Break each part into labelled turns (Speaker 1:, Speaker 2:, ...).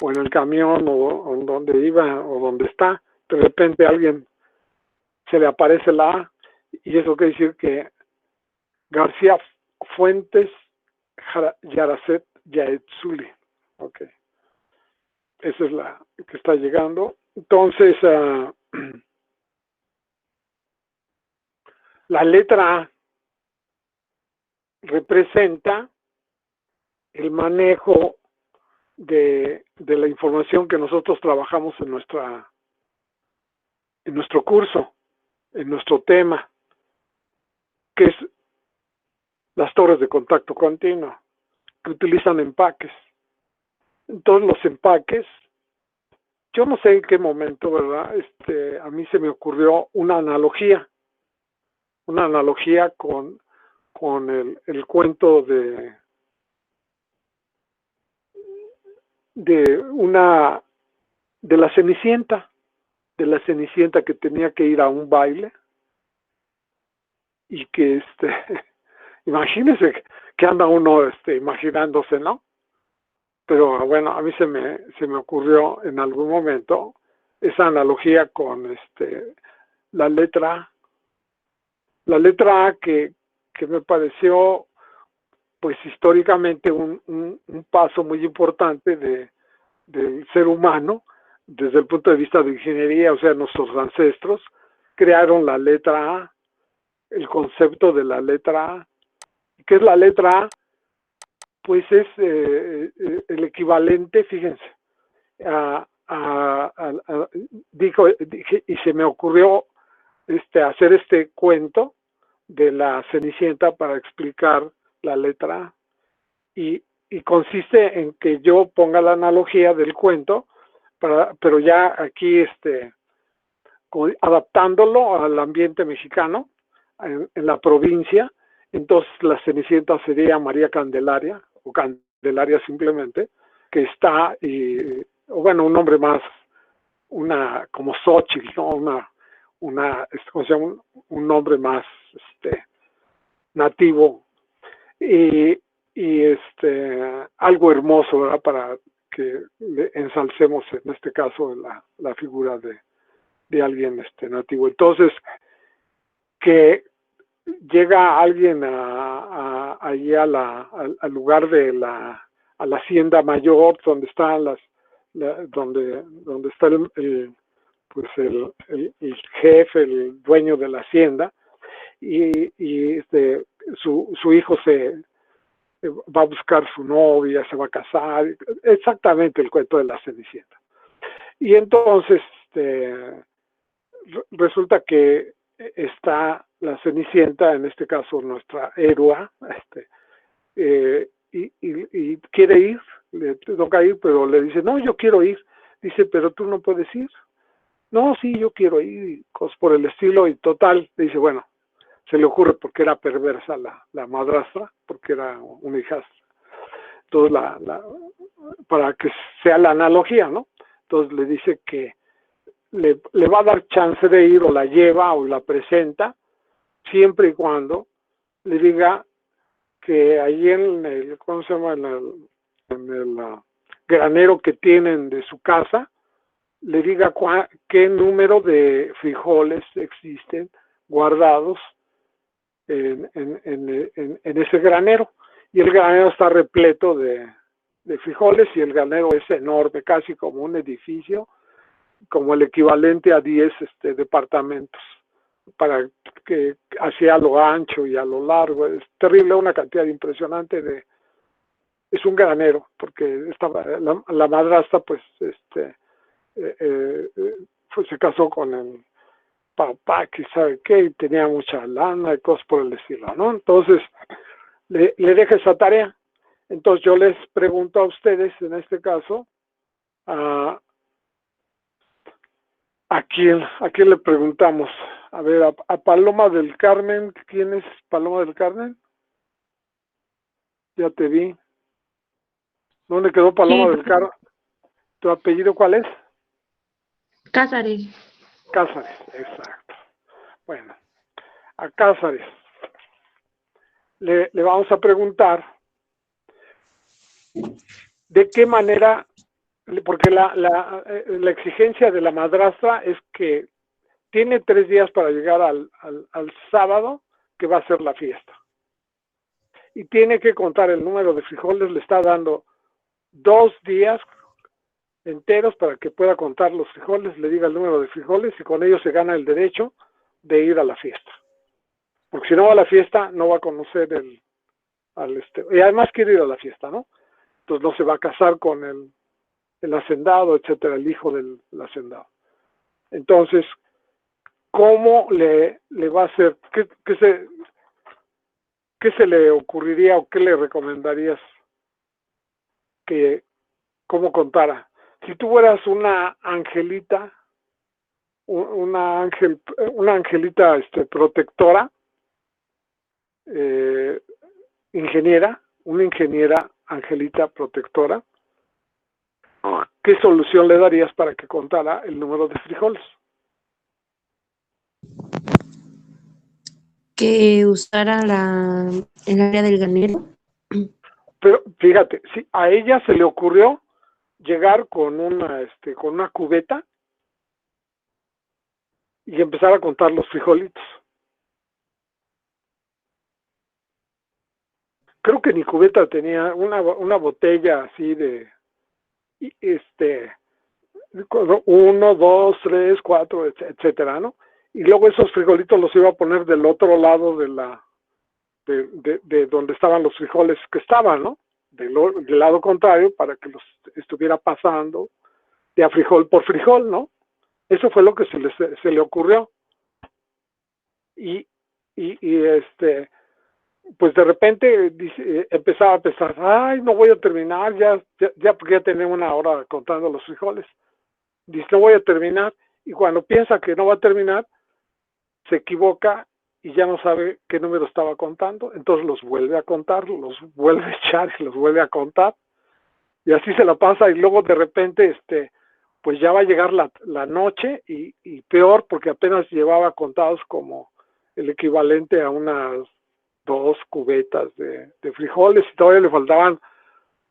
Speaker 1: o en el camión o donde iba o donde está, de repente a alguien se le aparece la A, y eso quiere decir que García Fuentes Yaracet Yaetzuli. Ok. Esa es la que está llegando. Entonces, la letra A representa el manejo de la información que nosotros trabajamos en nuestro curso, en nuestro tema, que es las torres de contacto continuo, que utilizan empaques. Entonces los empaques, yo no sé en qué momento, ¿verdad? A mí se me ocurrió una analogía con el cuento de la Cenicienta que tenía que ir a un baile y que imagínense que anda uno imaginándose, ¿no? Pero bueno, a mí se me ocurrió en algún momento esa analogía con la letra A. La letra A que me pareció pues históricamente un paso muy importante del ser humano desde el punto de vista de ingeniería, o sea, nuestros ancestros crearon la letra A, el concepto de la letra A. ¿Qué es la letra A? Pues es el equivalente, fíjense, dije, y se me ocurrió hacer este cuento de la Cenicienta para explicar la letra A. Y consiste en que yo ponga la analogía del cuento, pero ya aquí adaptándolo al ambiente mexicano, en la provincia. Entonces la Cenicienta sería María Candelaria, o Candelaria simplemente, que está, o bueno, un nombre más, como Xochitl, ¿no? ¿cómo se llama? Un nombre más nativo, y algo hermoso, ¿verdad? Para que ensalcemos en este caso la figura de alguien nativo. Entonces, que llega alguien allí al lugar de la hacienda mayor, donde están donde está pues el jefe, el dueño de la hacienda, y su hijo va a buscar su novia, se va a casar, exactamente el cuento de la Cenicienta. Y entonces resulta que está la Cenicienta, en este caso nuestra héroa, y quiere ir, le toca ir, pero le dice, no, yo quiero ir. Dice, pero tú no puedes ir. No, sí, yo quiero ir, y cosas por el estilo, y total, dice, bueno, se le ocurre porque era perversa la madrastra, porque era una hijastra. Entonces, para que sea la analogía, ¿no? Entonces le dice que le va a dar chance de ir, o la lleva o la presenta, siempre y cuando le diga que ahí en el, ¿cómo se llama? En el granero que tienen de su casa, le diga qué número de frijoles existen guardados en ese granero. Y el granero está repleto de frijoles, y el granero es enorme, casi como un edificio, como el equivalente a 10 departamentos, para que hacia a lo ancho y a lo largo. Es terrible, una cantidad impresionante es un granero, porque la madrastra pues se casó con el papá, que sabe qué, y tenía mucha lana y cosas por el estilo, ¿no? Entonces le deja esa tarea. Entonces yo les pregunto a ustedes, en este caso, ¿a quién le preguntamos? A ver, a Paloma del Carmen. ¿Quién es Paloma del Carmen? Ya te vi. ¿Dónde quedó Paloma
Speaker 2: Sí,
Speaker 1: del Carmen? ¿Tu apellido cuál es?
Speaker 2: Cázares.
Speaker 1: Cázares, exacto. Bueno, a Cázares le vamos a preguntar de qué manera porque la exigencia de la madrastra es que tiene 3 días para llegar al sábado, que va a ser la fiesta. Y tiene que contar el número de frijoles, le está dando 2 días enteros para que pueda contar los frijoles, le diga el número de frijoles y con ello se gana el derecho de ir a la fiesta. Porque si no va a la fiesta, no va a conocer y además quiere ir a la fiesta, ¿no? Entonces no se va a casar con el hacendado, etcétera, el hijo del hacendado. Entonces, ¿cómo le va a hacer? ¿Qué se le ocurriría o qué le recomendarías que cómo contara? Si tú fueras una angelita, una angelita protectora, una ingeniera angelita protectora, ¿qué solución le darías para que contara el número de frijoles?
Speaker 2: Que usara el área del granero.
Speaker 1: Pero fíjate, si a ella se le ocurrió llegar con una cubeta y empezar a contar los frijolitos. Creo que ni cubeta tenía, una botella así de 1, 2, 3, 4, etcétera, ¿no? Y luego esos frijolitos los iba a poner del otro lado de donde estaban los frijoles que estaban, ¿no? Del lado contrario, para que los estuviera pasando de a frijol por frijol, ¿no? Eso fue lo que se le ocurrió. Y pues de repente empezaba a pensar, ay, no voy a terminar, porque ya tenía 1 hora contando los frijoles. Dice, no voy a terminar. Y cuando piensa que no va a terminar, se equivoca y ya no sabe qué número estaba contando. Entonces los vuelve a contar, los vuelve a echar y los vuelve a contar. Y así se la pasa y luego de repente, pues ya va a llegar la noche y peor porque apenas llevaba contados como el equivalente a unas 2 cubetas de frijoles y todavía le faltaban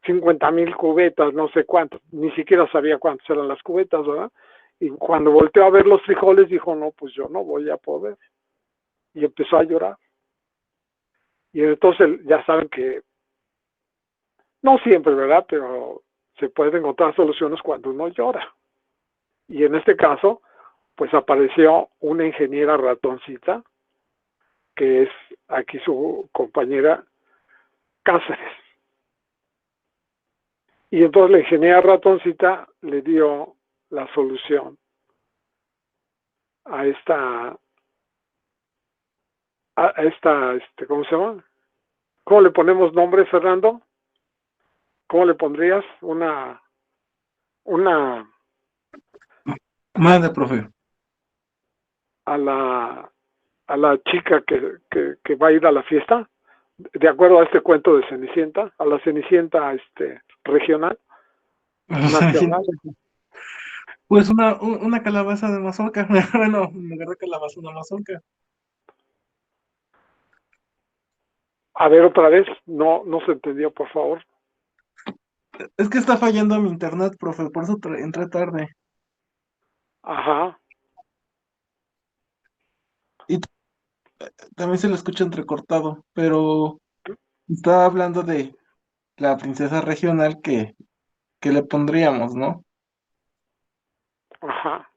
Speaker 1: 50,000 cubetas, no sé cuántas, ni siquiera sabía cuántas eran las cubetas, ¿verdad? Y cuando volteó a ver los frijoles dijo, no, pues yo no voy a poder. Y empezó a llorar. Y entonces ya saben que, no siempre, ¿verdad? Pero se pueden encontrar soluciones cuando uno llora. Y en este caso, pues apareció una ingeniera ratoncita, que es aquí su compañera Cáceres. Y entonces la ingeniera ratoncita le dio la solución a esta, ¿cómo se llama? ¿Cómo le ponemos nombre, Fernando? ¿Cómo le pondrías una
Speaker 3: Mande, profe.
Speaker 1: a la chica que va a ir a la fiesta? De acuerdo a este cuento de Cenicienta, a la Cenicienta regional, nacional.
Speaker 3: Pues una calabaza de mazorca. Bueno, en lugar de calabaza, una mazorca.
Speaker 1: A ver, otra vez, no se entendió, por favor.
Speaker 3: Es que está fallando mi internet, profe, por eso entré tarde.
Speaker 1: Ajá.
Speaker 3: Y también se lo escucha entrecortado, pero estaba hablando de la princesa regional que le pondríamos, ¿no?
Speaker 1: Ajá.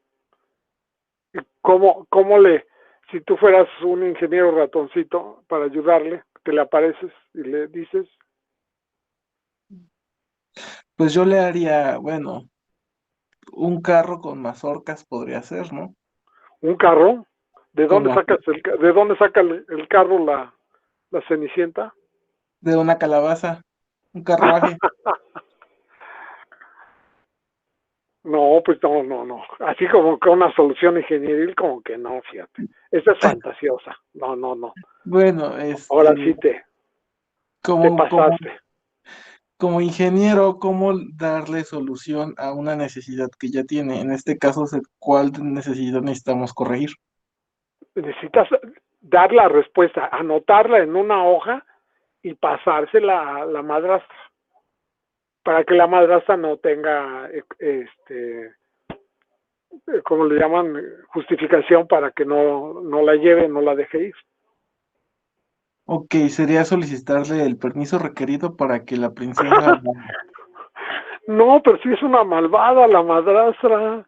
Speaker 1: Si tú fueras un ingeniero ratoncito para ayudarle, te le apareces y le dices,
Speaker 3: Pues yo le haría, bueno, un carro con mazorcas podría ser, ¿no?
Speaker 1: ¿un carro? ¿De dónde
Speaker 3: Como
Speaker 1: saca el carro la Cenicienta?
Speaker 3: de una calabaza, un carruaje.
Speaker 1: No, pues no. Así como que una solución ingenieril, como que no, fíjate. Esa es fantasiosa. No.
Speaker 3: Bueno,
Speaker 1: Ahora sí te
Speaker 3: como, como,
Speaker 1: pasaste.
Speaker 3: como ingeniero, ¿cómo darle solución a una necesidad que ya tiene? En este caso, ¿cuál necesidad necesitamos corregir?
Speaker 1: Necesitas dar la respuesta, anotarla en una hoja y pasársela a la madrastra para que la madrastra no tenga, ¿cómo le llaman? Justificación para que no la lleve, no la deje ir.
Speaker 3: Ok, sería solicitarle el permiso requerido para que la princesa...
Speaker 1: No, pero sí es una malvada la madrastra.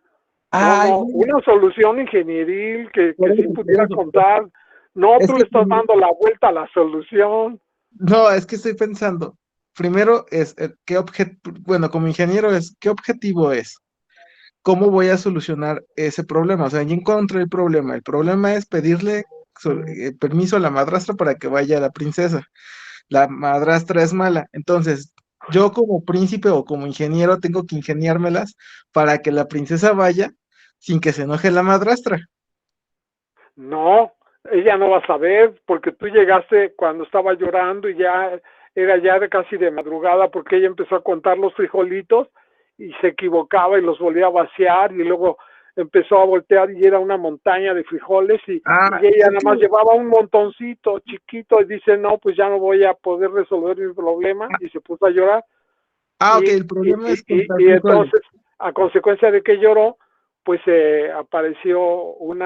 Speaker 3: Ay,
Speaker 1: No, una solución ingenieril que
Speaker 3: por
Speaker 1: sí
Speaker 3: eso, por
Speaker 1: pudiera
Speaker 3: eso.
Speaker 1: contar. No,
Speaker 3: Es
Speaker 1: tú
Speaker 3: que
Speaker 1: le estás dando la vuelta a la solución.
Speaker 3: no, es que estoy pensando. Primero es qué bueno, como ingeniero es qué objetivo es. ¿Cómo voy a solucionar ese problema? O sea, ya encontré el problema. El problema es pedirle permiso a la madrastra para que vaya la princesa. La madrastra es mala. Entonces, yo como príncipe o como ingeniero tengo que ingeniármelas para que la princesa vaya sin que se enoje la madrastra.
Speaker 1: No, ella no va a saber porque tú llegaste cuando estaba llorando y ya era ya casi de madrugada porque ella empezó a contar los frijolitos y se equivocaba y los volvía a vaciar y luego empezó a voltear y era una montaña de frijoles y ella
Speaker 3: Es
Speaker 1: nada más
Speaker 3: que,
Speaker 1: llevaba un montoncito chiquito y dice, no, pues ya no voy a poder resolver mi problema y se puso a llorar
Speaker 3: ok,
Speaker 1: y,
Speaker 3: el problema es contar
Speaker 1: y
Speaker 3: frijoles.
Speaker 1: entonces a consecuencia de que lloró pues apareció un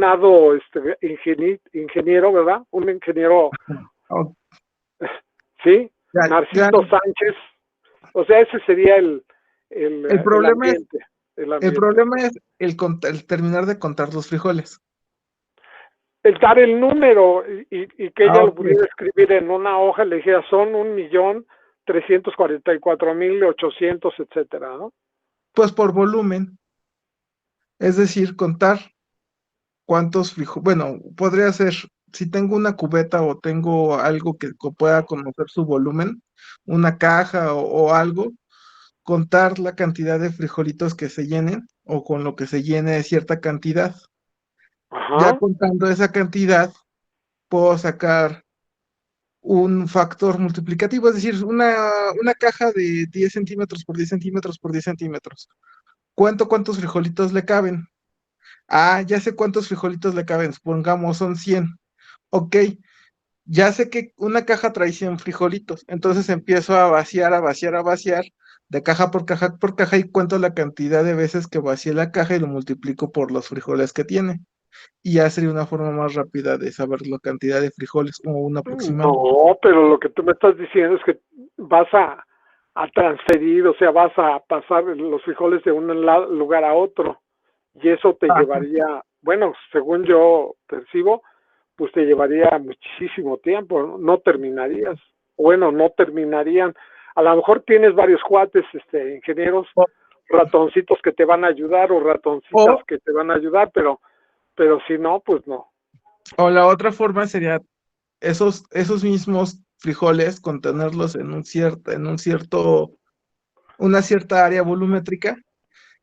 Speaker 1: hado ingeniero, ¿verdad? Un ingeniero,
Speaker 3: Ok,
Speaker 1: sí,
Speaker 3: ya,
Speaker 1: Narciso Sánchez. O sea, ese sería
Speaker 3: el
Speaker 1: el
Speaker 3: problema es,
Speaker 1: ambiente, el
Speaker 3: el
Speaker 1: ambiente.
Speaker 3: problema es el terminar de contar los frijoles.
Speaker 1: El dar el número y que ella lo
Speaker 3: Ok.
Speaker 1: pudiera escribir en una hoja, le dijera, son 1.344.800, etcétera, ¿no?
Speaker 3: Pues por volumen, es decir, contar cuántos frijoles, bueno, podría ser, si tengo una cubeta o tengo algo que pueda conocer su volumen, una caja o algo, contar la cantidad de frijolitos que se llenen o con lo que se llene cierta cantidad. Ya
Speaker 1: Ajá,
Speaker 3: contando esa cantidad, puedo sacar un factor multiplicativo, es decir, una caja de 10 centímetros por 10 centímetros por 10 centímetros. Cuento cuántos frijolitos le caben. Ah, ya sé cuántos frijolitos le caben, supongamos son 100. Ok, ya sé que una caja trae 100 frijolitos, entonces empiezo a vaciar, a vaciar, a vaciar, de caja por caja y cuento la cantidad de veces que vacié la caja y lo multiplico por los frijoles que tiene. Y ya sería una forma más rápida de saber la cantidad de frijoles o un aproximado.
Speaker 1: no, pero lo que tú me estás diciendo es que vas a transferir, o sea, vas a pasar los frijoles de un lugar a otro y eso te
Speaker 3: Ajá.
Speaker 1: llevaría, bueno, según yo percibo, pues te llevaría muchísimo tiempo, no terminarías, bueno, no terminarían. A lo mejor tienes varios cuates, ingenieros,
Speaker 3: O,
Speaker 1: ratoncitos que te van a ayudar o ratoncitas
Speaker 3: o,
Speaker 1: que te van a ayudar, pero si no, pues no.
Speaker 3: o la otra forma sería esos mismos frijoles, contenerlos una cierta área volumétrica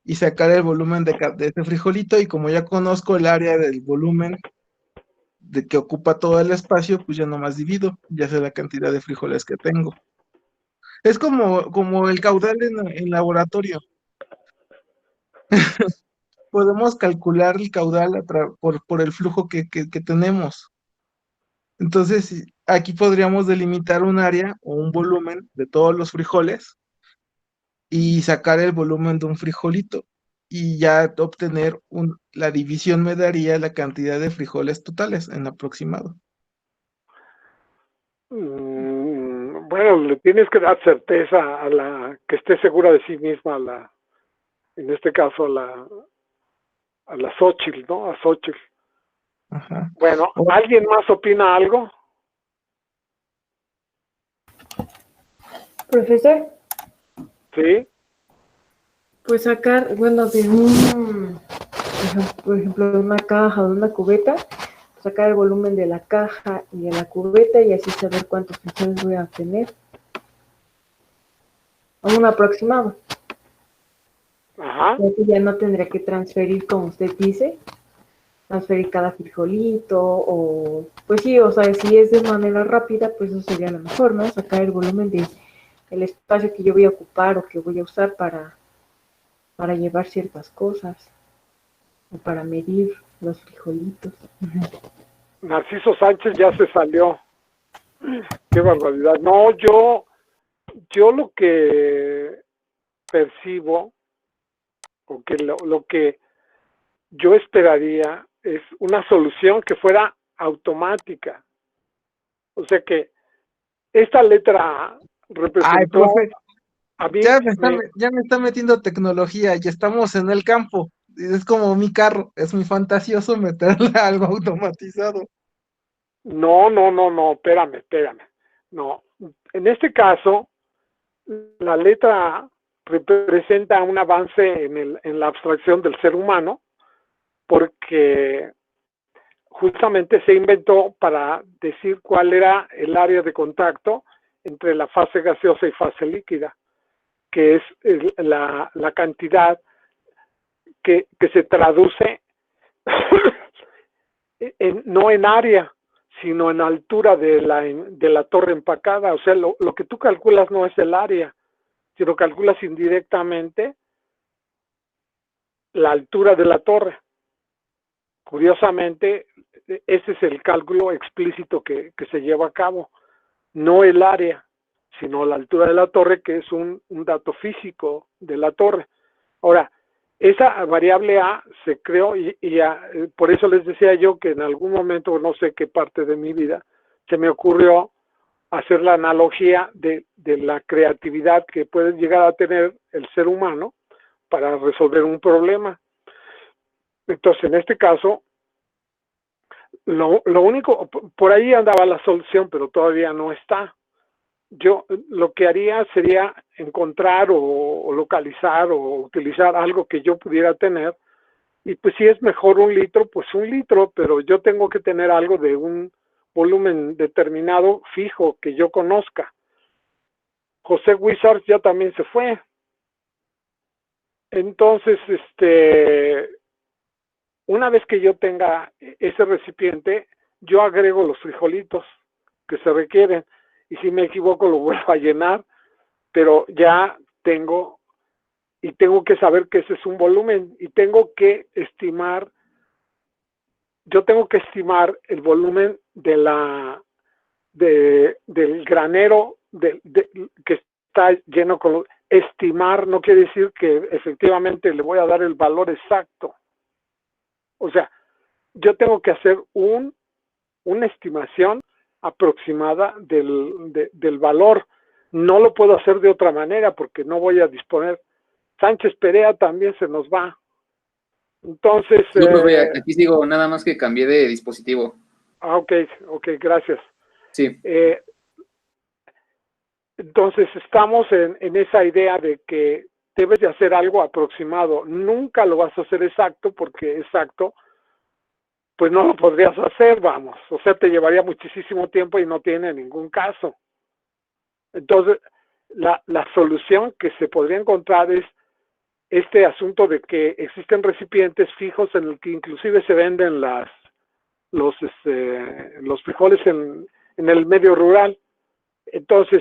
Speaker 3: y sacar el volumen de ese frijolito y como ya conozco el área del volumen de que ocupa todo el espacio, pues ya nomás divido, ya sé la cantidad de frijoles que tengo. Es como el caudal en laboratorio. Podemos calcular el caudal por el flujo que tenemos. Entonces, aquí podríamos delimitar un área o un volumen de todos los frijoles y sacar el volumen de un frijolito. Y ya obtener la división me daría la cantidad de frijoles totales en aproximado.
Speaker 1: Bueno, le tienes que dar certeza a la que esté segura de sí misma, en este caso a la Xochitl, ¿no? A Xochitl.
Speaker 3: Ajá.
Speaker 1: Bueno,
Speaker 3: O-
Speaker 1: ¿alguien más opina algo?
Speaker 4: Profesor,
Speaker 1: Sí.
Speaker 4: pues sacar, bueno, por ejemplo, de una caja o de una cubeta, sacar el volumen de la caja y de la cubeta y así saber cuántos frijoles voy a obtener. A un aproximado.
Speaker 1: Ajá.
Speaker 4: Ya que ya no tendría que transferir, como usted dice, transferir cada frijolito o, pues sí, o sea, si es de manera rápida, pues eso sería lo mejor, ¿no? Sacar el volumen de el espacio que yo voy a ocupar o que voy a usar para llevar ciertas cosas o para medir los frijolitos.
Speaker 1: Narciso Sánchez ya se salió. Qué barbaridad. No, yo yo lo que percibo, o que lo que yo esperaría es una solución que fuera automática. O sea que esta letra
Speaker 3: Ay,
Speaker 1: representó
Speaker 3: profe,
Speaker 1: a mí,
Speaker 3: ya me está metiendo tecnología y estamos en el campo. Es como mi carro, es muy fantasioso meterle algo automatizado.
Speaker 1: no, espérame. No, en este caso, la letra representa un avance en la abstracción del ser humano, porque justamente se inventó para decir cuál era el área de contacto entre la fase gaseosa y fase líquida, que es la cantidad que se traduce no en área, sino en altura de la torre empacada. O sea, lo que tú calculas no es el área, sino calculas indirectamente la altura de la torre. Curiosamente, ese es el cálculo explícito que se lleva a cabo, no el área, sino la altura de la torre, que es un dato físico de la torre. Ahora, esa variable A se creó y por eso les decía yo que en algún momento, no sé qué parte de mi vida, se me ocurrió hacer la analogía de la creatividad que puede llegar a tener el ser humano para resolver un problema. Entonces, en este caso, lo único, por ahí andaba la solución, pero todavía no está. Yo lo que haría sería encontrar o localizar o utilizar algo que yo pudiera tener, y pues si es mejor 1 litro, pues 1 litro, pero yo tengo que tener algo de un volumen determinado fijo que yo conozca. José Wizard ya también se fue. Entonces, una vez que yo tenga ese recipiente, yo agrego los frijolitos que se requieren, y si me equivoco lo vuelvo a llenar, pero ya tengo, y tengo que saber que ese es un volumen, y tengo que estimar, yo tengo que estimar el volumen del granero que está lleno con. Estimar no quiere decir que efectivamente le voy a dar el valor exacto. O sea, yo tengo que hacer una estimación aproximada del valor. No lo puedo hacer de otra manera porque no voy a disponer. Sánchez Perea también se nos va. Entonces,
Speaker 5: No, profe, aquí sigo, nada más que cambié de dispositivo.
Speaker 1: ok, gracias.
Speaker 5: Sí.
Speaker 1: Entonces estamos en esa idea de que debes de hacer algo aproximado. Nunca lo vas a hacer exacto, porque exacto, pues no lo podrías hacer, vamos. O sea, te llevaría muchísimo tiempo y no tiene ningún caso. Entonces, la solución que se podría encontrar es este asunto de que existen recipientes fijos en el que inclusive se venden los frijoles en el medio rural. Entonces,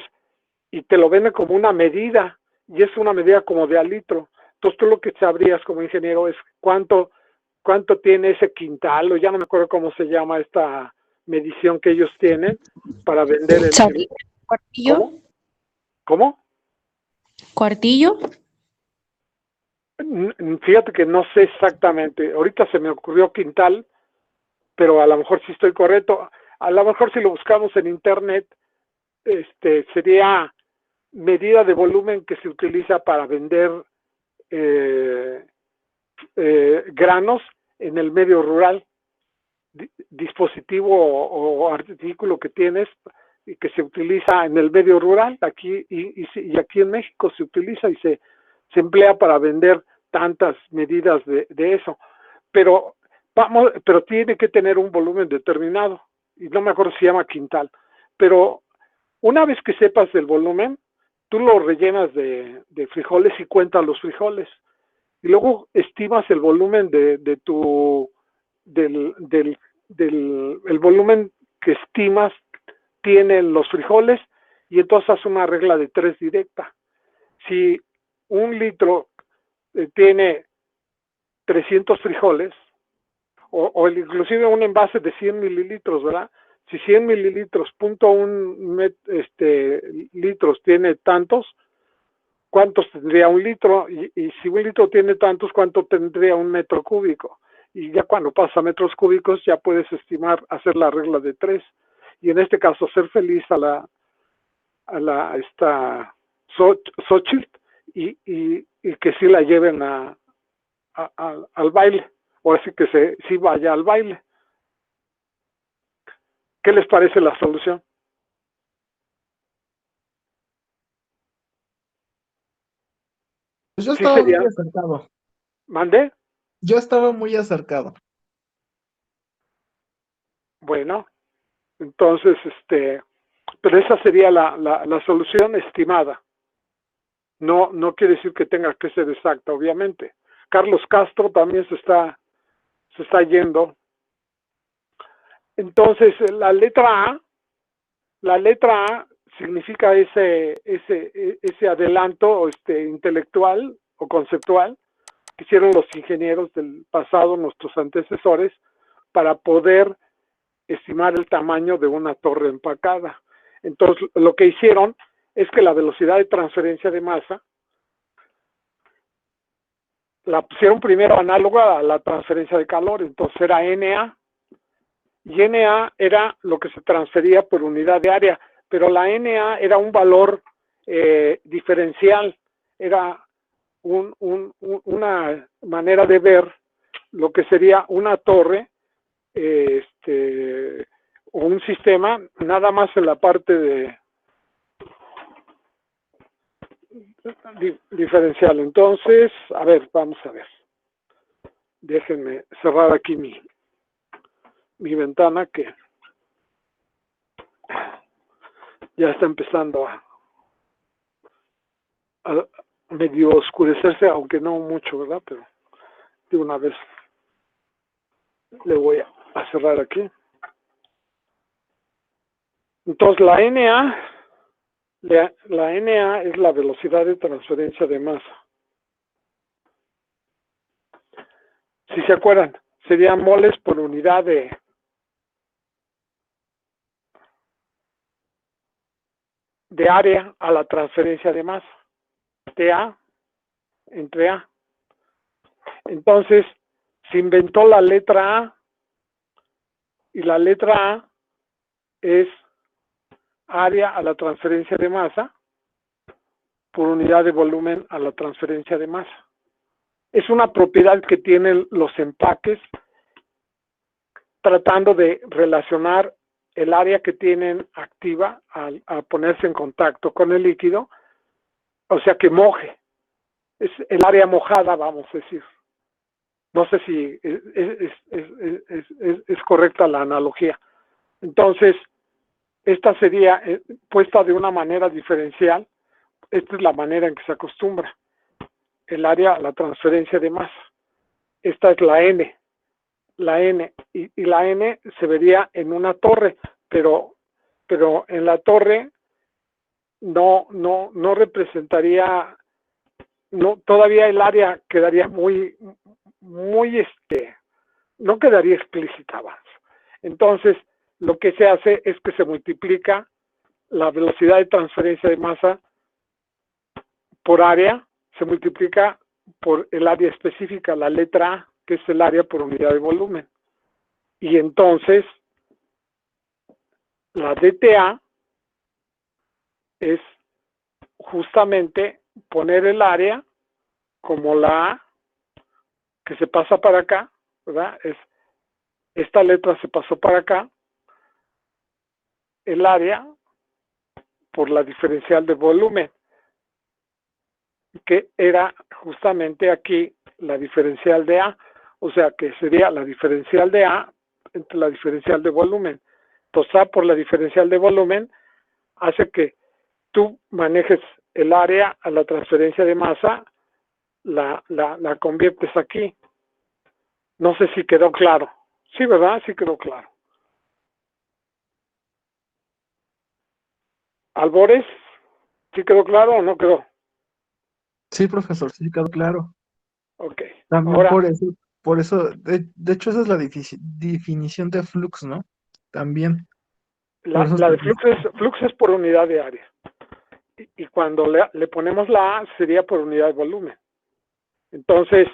Speaker 1: y te lo venden como una medida, y es una medida como de al litro. Entonces tú lo que sabrías como ingeniero es cuánto tiene ese quintal, o ya no me acuerdo cómo se llama esta medición que ellos tienen para vender
Speaker 2: ¿Cuartillo?
Speaker 1: ¿Cómo?
Speaker 2: ¿Cuartillo?
Speaker 1: Fíjate que no sé exactamente, ahorita se me ocurrió quintal, pero a lo mejor sí estoy correcto. A lo mejor si lo buscamos en internet, sería medida de volumen que se utiliza para vender granos en el medio rural. Dispositivo o artículo que tienes y que se utiliza en el medio rural aquí y aquí en México se utiliza y se emplea para vender tantas medidas de eso, pero tiene que tener un volumen determinado, y no me acuerdo si se llama quintal. Pero una vez que sepas del volumen, tú lo rellenas de frijoles y cuentas los frijoles, y luego estimas el volumen del el volumen que estimas tienen los frijoles, y entonces haces una regla de 3 directa. Si 1 litro tiene 300 frijoles, o inclusive un envase de 100 mililitros, ¿verdad? Si 100 mililitros, 0.1 litros tiene tantos, ¿cuántos tendría un litro? Y si un litro tiene tantos, ¿cuánto tendría un metro cúbico? Y ya cuando pasa a metros cúbicos ya puedes estimar, hacer la regla de 3. Y en este caso, ser feliz a esta Xochitl y que sí la lleven al baile, o así que sí vaya al baile. ¿Qué les parece la solución?
Speaker 3: Pues yo
Speaker 1: Sí
Speaker 3: estaba
Speaker 1: sería,
Speaker 3: muy acercado.
Speaker 1: ¿mandé?
Speaker 3: Yo estaba muy acercado.
Speaker 1: Bueno, entonces, pero esa sería la solución estimada. No quiere decir que tenga que ser exacta, obviamente. Carlos Castro también se está yendo. Entonces, la letra A significa ese adelanto intelectual o conceptual que hicieron los ingenieros del pasado, nuestros antecesores, para poder estimar el tamaño de una torre empacada. Entonces, lo que hicieron es que la velocidad de transferencia de masa la pusieron primero análoga a la transferencia de calor, entonces era NA, y NA era lo que se transfería por unidad de área, pero la NA era un valor diferencial, era una manera de ver lo que sería una torre o un sistema, nada más en la parte diferencial. Entonces, a ver, vamos a ver. Déjenme cerrar aquí mi ventana que ya está empezando a medio oscurecerse, aunque no mucho, ¿verdad? Pero de una vez le voy a cerrar aquí. Entonces la NA es la velocidad de transferencia de masa. Si se acuerdan, serían moles por unidad de área a la transferencia de masa. TA entre A. Entonces, se inventó la letra A, y la letra A es área a la transferencia de masa por unidad de volumen a la transferencia de masa. Es una propiedad que tienen los empaques tratando de relacionar el área que tienen activa a ponerse en contacto con el líquido, o sea que moje. Es el área mojada, vamos a decir. No sé si es correcta la analogía. Entonces, esta sería puesta de una manera diferencial. Esta es la manera en que se acostumbra. El área, la transferencia de masa. Esta es la N. La N. Y la N se vería en una torre, pero en la torre no representaría, todavía el área quedaría muy no quedaría explícita más. Entonces, lo que se hace es que se multiplica la velocidad de transferencia de masa por área, se multiplica por el área específica, la letra A, que es el área por unidad de volumen. Y entonces, la DTA es justamente poner el área como la A, que se pasa para acá, ¿verdad? Esta letra se pasó para acá, el área por la diferencial de volumen, que era justamente aquí la diferencial de A, o sea que sería la diferencial de A entre la diferencial de volumen. Entonces A por la diferencial de volumen hace que tú manejes el área a la transferencia de masa, la conviertes aquí. No sé si quedó claro. Sí, ¿verdad? Sí quedó claro. Albores, ¿sí quedó claro o no quedó?
Speaker 3: Sí, profesor, sí quedó claro.
Speaker 1: Ok.
Speaker 3: También
Speaker 1: Ahora,
Speaker 3: por eso, de hecho esa es la definición de flux, ¿no? También.
Speaker 1: La de flux es por unidad de área. Y cuando le ponemos la A sería por unidad de volumen. Entonces,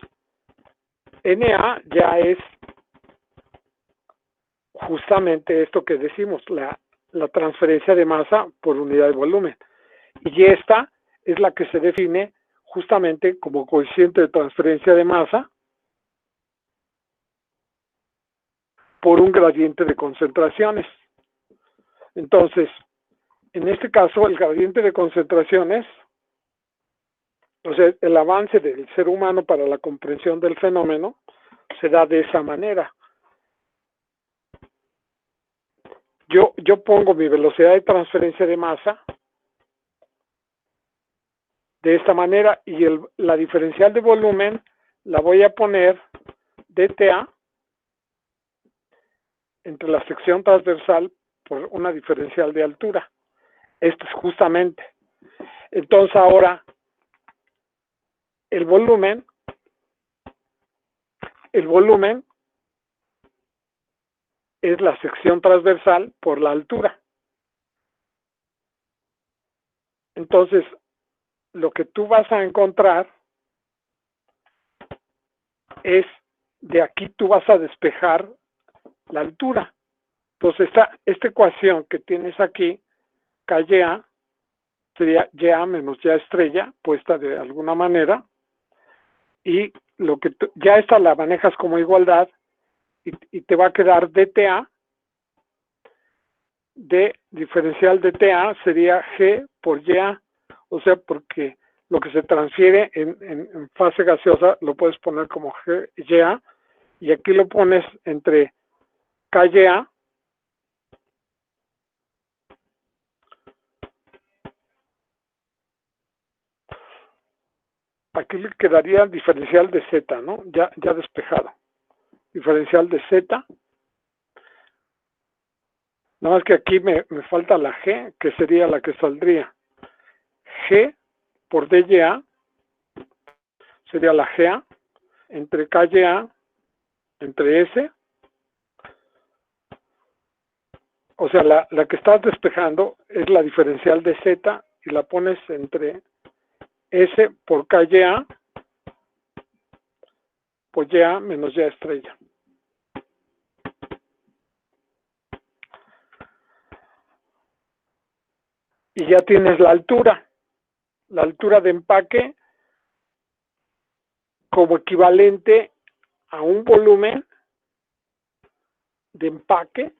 Speaker 1: NA ya es justamente esto que decimos, la transferencia de masa por unidad de volumen. Y esta es la que se define justamente como coeficiente de transferencia de masa por un gradiente de concentraciones. Entonces, en este caso, el gradiente de concentraciones, o sea, el avance del ser humano para la comprensión del fenómeno se da de esa manera. Yo pongo mi velocidad de transferencia de masa de esta manera y la diferencial de volumen la voy a poner dTA entre la sección transversal por una diferencial de altura. Esto es justamente. Entonces ahora el volumen es la sección transversal por la altura. Entonces, lo que tú vas a encontrar es, de aquí tú vas a despejar la altura. Entonces, esta ecuación que tienes aquí, KYA, sería YA menos YA estrella, puesta de alguna manera, y lo que ya esta la manejas como igualdad, y te va a quedar DTA, de diferencial de TA sería G por YA, o sea, porque lo que se transfiere en fase gaseosa lo puedes poner como G, YA, y aquí lo pones entre KYA aquí le quedaría diferencial de Z, ¿no? Ya despejado. Diferencial de Z. Nada más que aquí me falta la G, que sería la que saldría. G por DYA sería la GA entre KYA entre S. O sea, la que estás despejando es la diferencial de Z y la pones entre S por KYA por YA menos YA estrella. Y ya tienes la altura de empaque como equivalente a un volumen de empaque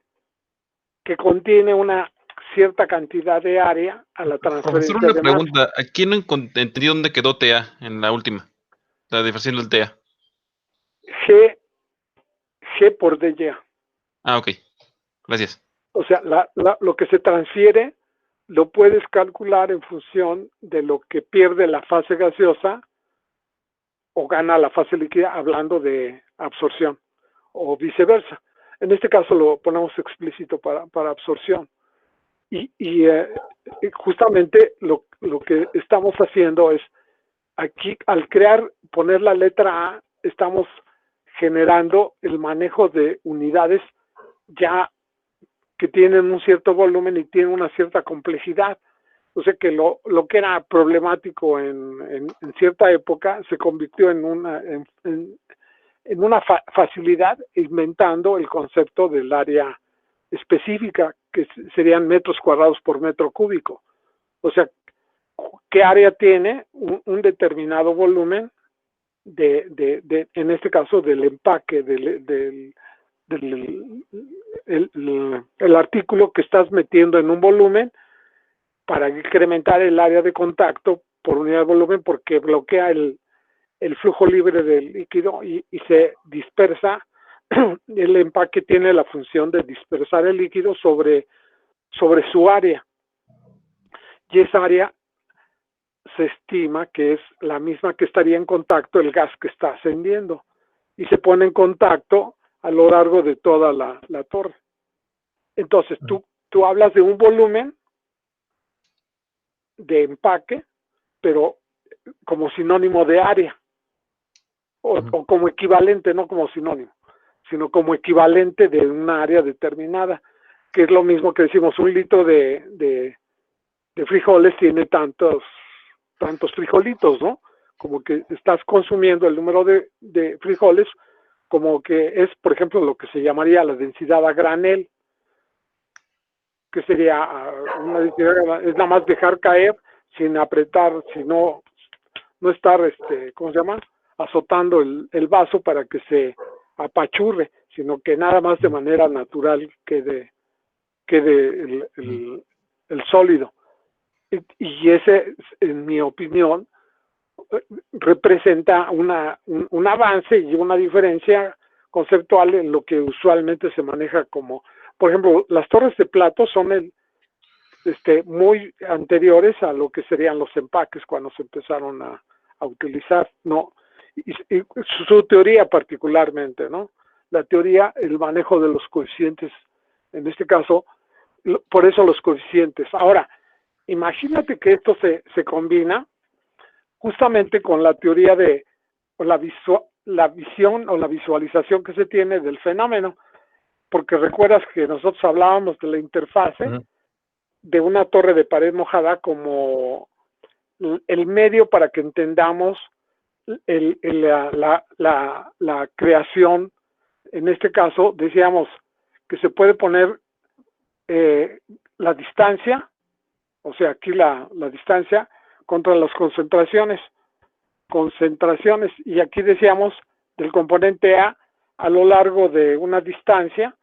Speaker 1: que contiene una cierta cantidad de área a la transferencia
Speaker 6: Profesor, una
Speaker 1: de masa.
Speaker 6: pregunta. Aquí no entendí dónde quedó TA en la última. La diferencial del TA.
Speaker 1: G por DYA.
Speaker 6: Ah, ok. Gracias.
Speaker 1: O sea, lo que se transfiere lo puedes calcular en función de lo que pierde la fase gaseosa o gana la fase líquida, hablando de absorción, o viceversa. En este caso lo ponemos explícito para absorción. Y justamente lo que estamos haciendo es, aquí al poner la letra A, estamos generando el manejo de unidades ya que tienen un cierto volumen y tienen una cierta complejidad. O sea que lo que era problemático en cierta época se convirtió en una facilidad, inventando el concepto del área específica, que serían metros cuadrados por metro cúbico. O sea, ¿qué área tiene un determinado volumen en este caso del empaque, el artículo que estás metiendo en un volumen para incrementar el área de contacto por unidad de volumen, porque bloquea el flujo libre del líquido y se dispersa. El empaque tiene la función de dispersar el líquido sobre su área, y esa área se estima que es la misma que estaría en contacto el gas que está ascendiendo, y se pone en contacto a lo largo de toda la torre. Entonces tú hablas de un volumen de empaque, pero como sinónimo de área, o como equivalente, no como sinónimo, sino como equivalente de una área determinada. que es lo mismo que decimos, un litro de frijoles tiene tantos frijolitos, ¿no? Como que estás consumiendo el número de frijoles, como que es, por ejemplo, lo que se llamaría la densidad a granel, que sería una densidad, es nada más dejar caer sin apretar, no estar, ¿cómo se llama? Azotando el vaso para que se apachurre, sino que nada más de manera natural quede el sólido. Y ese, en mi opinión, representa un avance y una diferencia conceptual en lo que usualmente se maneja como, por ejemplo, las torres de plato son muy anteriores a lo que serían los empaques cuando se empezaron a utilizar, ¿no? Y su teoría particularmente, ¿no? La teoría, el manejo de los coeficientes, en este caso, por eso los coeficientes. Ahora, imagínate que esto se combina justamente con la teoría de la visión o la visualización que se tiene del fenómeno, porque recuerdas que nosotros hablábamos de la interfase de una torre de pared mojada como el medio para que entendamos la creación. En este caso decíamos que se puede poner la distancia, o sea, aquí la distancia contra las concentraciones, y aquí decíamos del componente A lo largo de una distancia,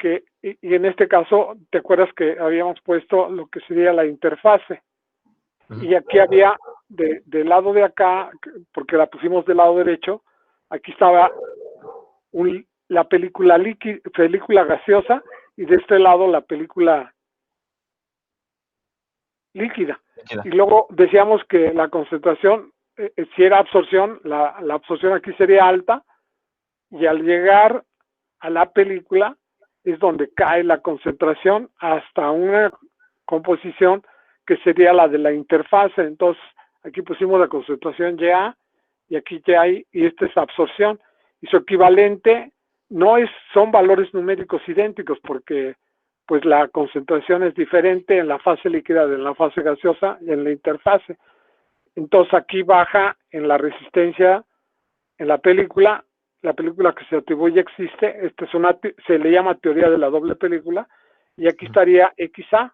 Speaker 1: y en este caso, ¿te acuerdas que habíamos puesto lo que sería la interfase? Y aquí había, del lado de acá, porque la pusimos del lado derecho, aquí estaba la película gaseosa, y de este lado la película líquida. Y luego decíamos que la concentración, si era absorción, la absorción aquí sería alta, y al llegar a la película es donde cae la concentración hasta una composición que sería la de la interfase. Entonces aquí pusimos la concentración Ya, y aquí Ya, y esta es absorción, y su equivalente son valores numéricos idénticos, porque pues la concentración es diferente en la fase líquida de la fase gaseosa y en la interfase. Entonces aquí baja en la resistencia en la película que se atribuye existe. Se le llama teoría de la doble película, y aquí estaría XA.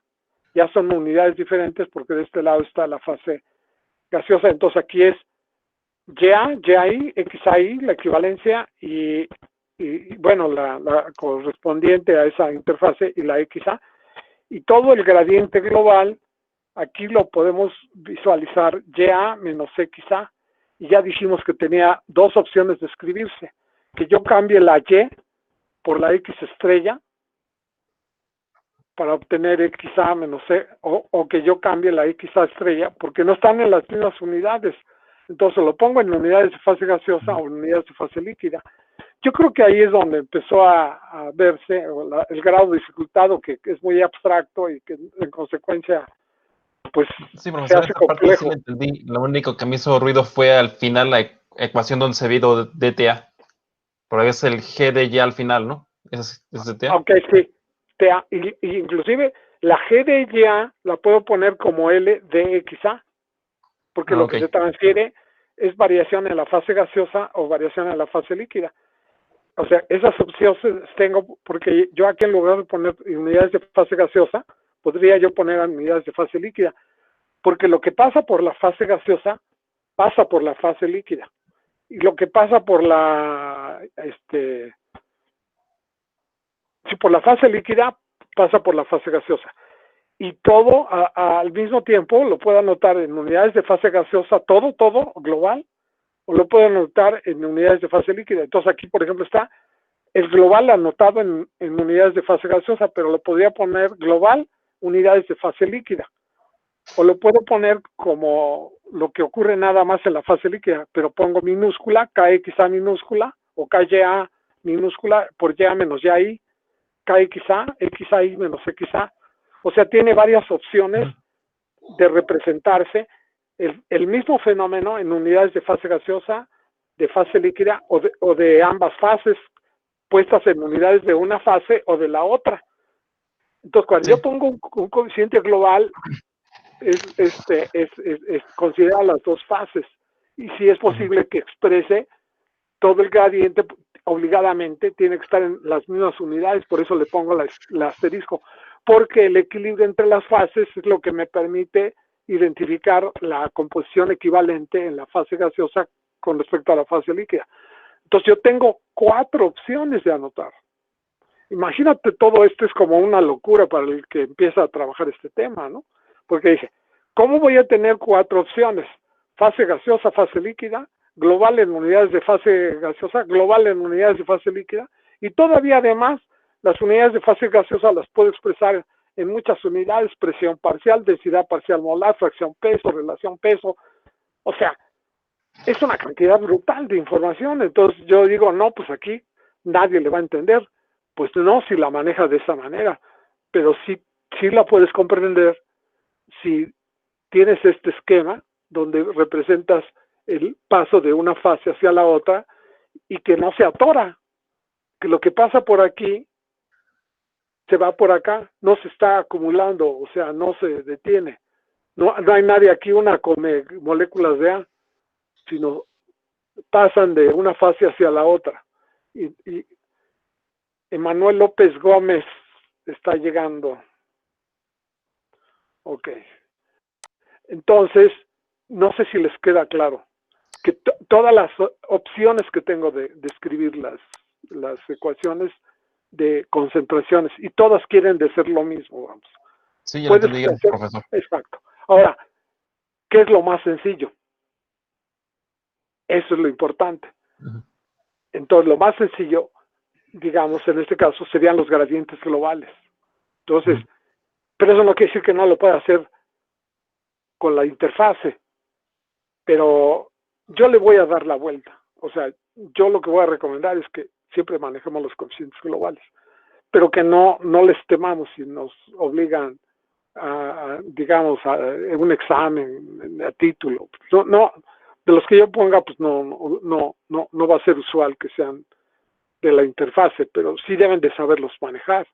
Speaker 1: Ya son unidades diferentes porque de este lado está la fase gaseosa. Entonces aquí es YI, XAI, la equivalencia, y bueno, la correspondiente a esa interfase, y la XA. Y todo el gradiente global, aquí lo podemos visualizar YA menos XA. Y ya dijimos que tenía dos opciones de escribirse: que yo cambie la Y por la X estrella para obtener XA menos C, o que yo cambie la XA estrella, porque no están en las mismas unidades. Entonces lo pongo en unidades de fase gaseosa o en unidades de fase líquida. Yo creo que ahí es donde empezó a verse el grado de dificultad, que es muy abstracto y que en consecuencia pues
Speaker 6: sí, profesor, esta parte sí la entendí. Lo único que me hizo ruido fue al final la ecuación donde se vio DTA. Por ahí es el G de Y al final, ¿no? ¿Es DTA?
Speaker 1: Ok, sí. TA. Y inclusive la G de Y la puedo poner como L de XA, porque lo que se transfiere es variación en la fase gaseosa o variación en la fase líquida. O sea, esas opciones tengo, porque yo aquí en lugar de poner unidades de fase gaseosa, podría yo poner unidades de fase líquida, porque lo que pasa por la fase gaseosa pasa por la fase líquida, y lo que pasa por la por la fase líquida pasa por la fase gaseosa, y todo al mismo tiempo lo puedo anotar en unidades de fase gaseosa, todo global, o lo puedo anotar en unidades de fase líquida. Entonces aquí, por ejemplo, está el global anotado en unidades de fase gaseosa, pero lo podría poner global, unidades de fase líquida. O lo puedo poner como lo que ocurre nada más en la fase líquida, pero pongo minúscula, KXA minúscula, o KYA minúscula por Y menos YI, KXA, XAI menos XA. O sea, tiene varias opciones de representarse el mismo fenómeno en unidades de fase gaseosa, de fase líquida, o de ambas fases, puestas en unidades de una fase o de la otra. Entonces, cuando
Speaker 6: Sí.
Speaker 1: yo pongo un coeficiente global, considera las dos fases. Y si es posible que exprese todo el gradiente, obligadamente tiene que estar en las mismas unidades, por eso le pongo la asterisco, porque el equilibrio entre las fases es lo que me permite identificar la composición equivalente en la fase gaseosa con respecto a la fase líquida. Entonces yo tengo 4 opciones de anotar. Imagínate, todo esto es como una locura para el que empieza a trabajar este tema, ¿no? Porque dije, ¿cómo voy a tener 4 opciones? Fase gaseosa, fase líquida, global en unidades de fase gaseosa, global en unidades de fase líquida, y todavía además las unidades de fase gaseosa las puedo expresar en muchas unidades: presión parcial, densidad parcial molar, fracción peso, relación peso. O sea, es una cantidad brutal de información. Entonces yo digo, no, pues aquí nadie le va a entender. Pues no, si la manejas de esa manera, pero sí la puedes comprender si tienes este esquema donde representas el paso de una fase hacia la otra y que no se atora, que lo que pasa por aquí se va por acá, no se está acumulando, o sea, no se detiene. No hay nadie aquí una come moléculas de A, sino pasan de una fase hacia la otra. Y Emanuel López Gómez está llegando. Ok. Entonces, no sé si les queda claro que todas las opciones que tengo de escribir las ecuaciones de concentraciones, y todas quieren decir lo mismo, vamos.
Speaker 6: Sí, ya lo
Speaker 1: Puedes
Speaker 6: entendí, gracias,
Speaker 1: hacer,
Speaker 6: profesor.
Speaker 1: exacto. Ahora, ¿qué es lo más sencillo? Eso es lo importante.
Speaker 6: Ujú.
Speaker 1: Entonces, lo más sencillo, digamos, en este caso, serían los gradientes globales. Entonces, pero eso no quiere decir que no lo pueda hacer con la interfase, pero yo le voy a dar la vuelta. O sea, yo lo que voy a recomendar es que siempre manejemos los coeficientes globales, pero que no les temamos si nos obligan digamos, a un examen, a título. No, de los que yo ponga, pues no va a ser usual que sean de la interfase, pero sí deben de saberlos manejar.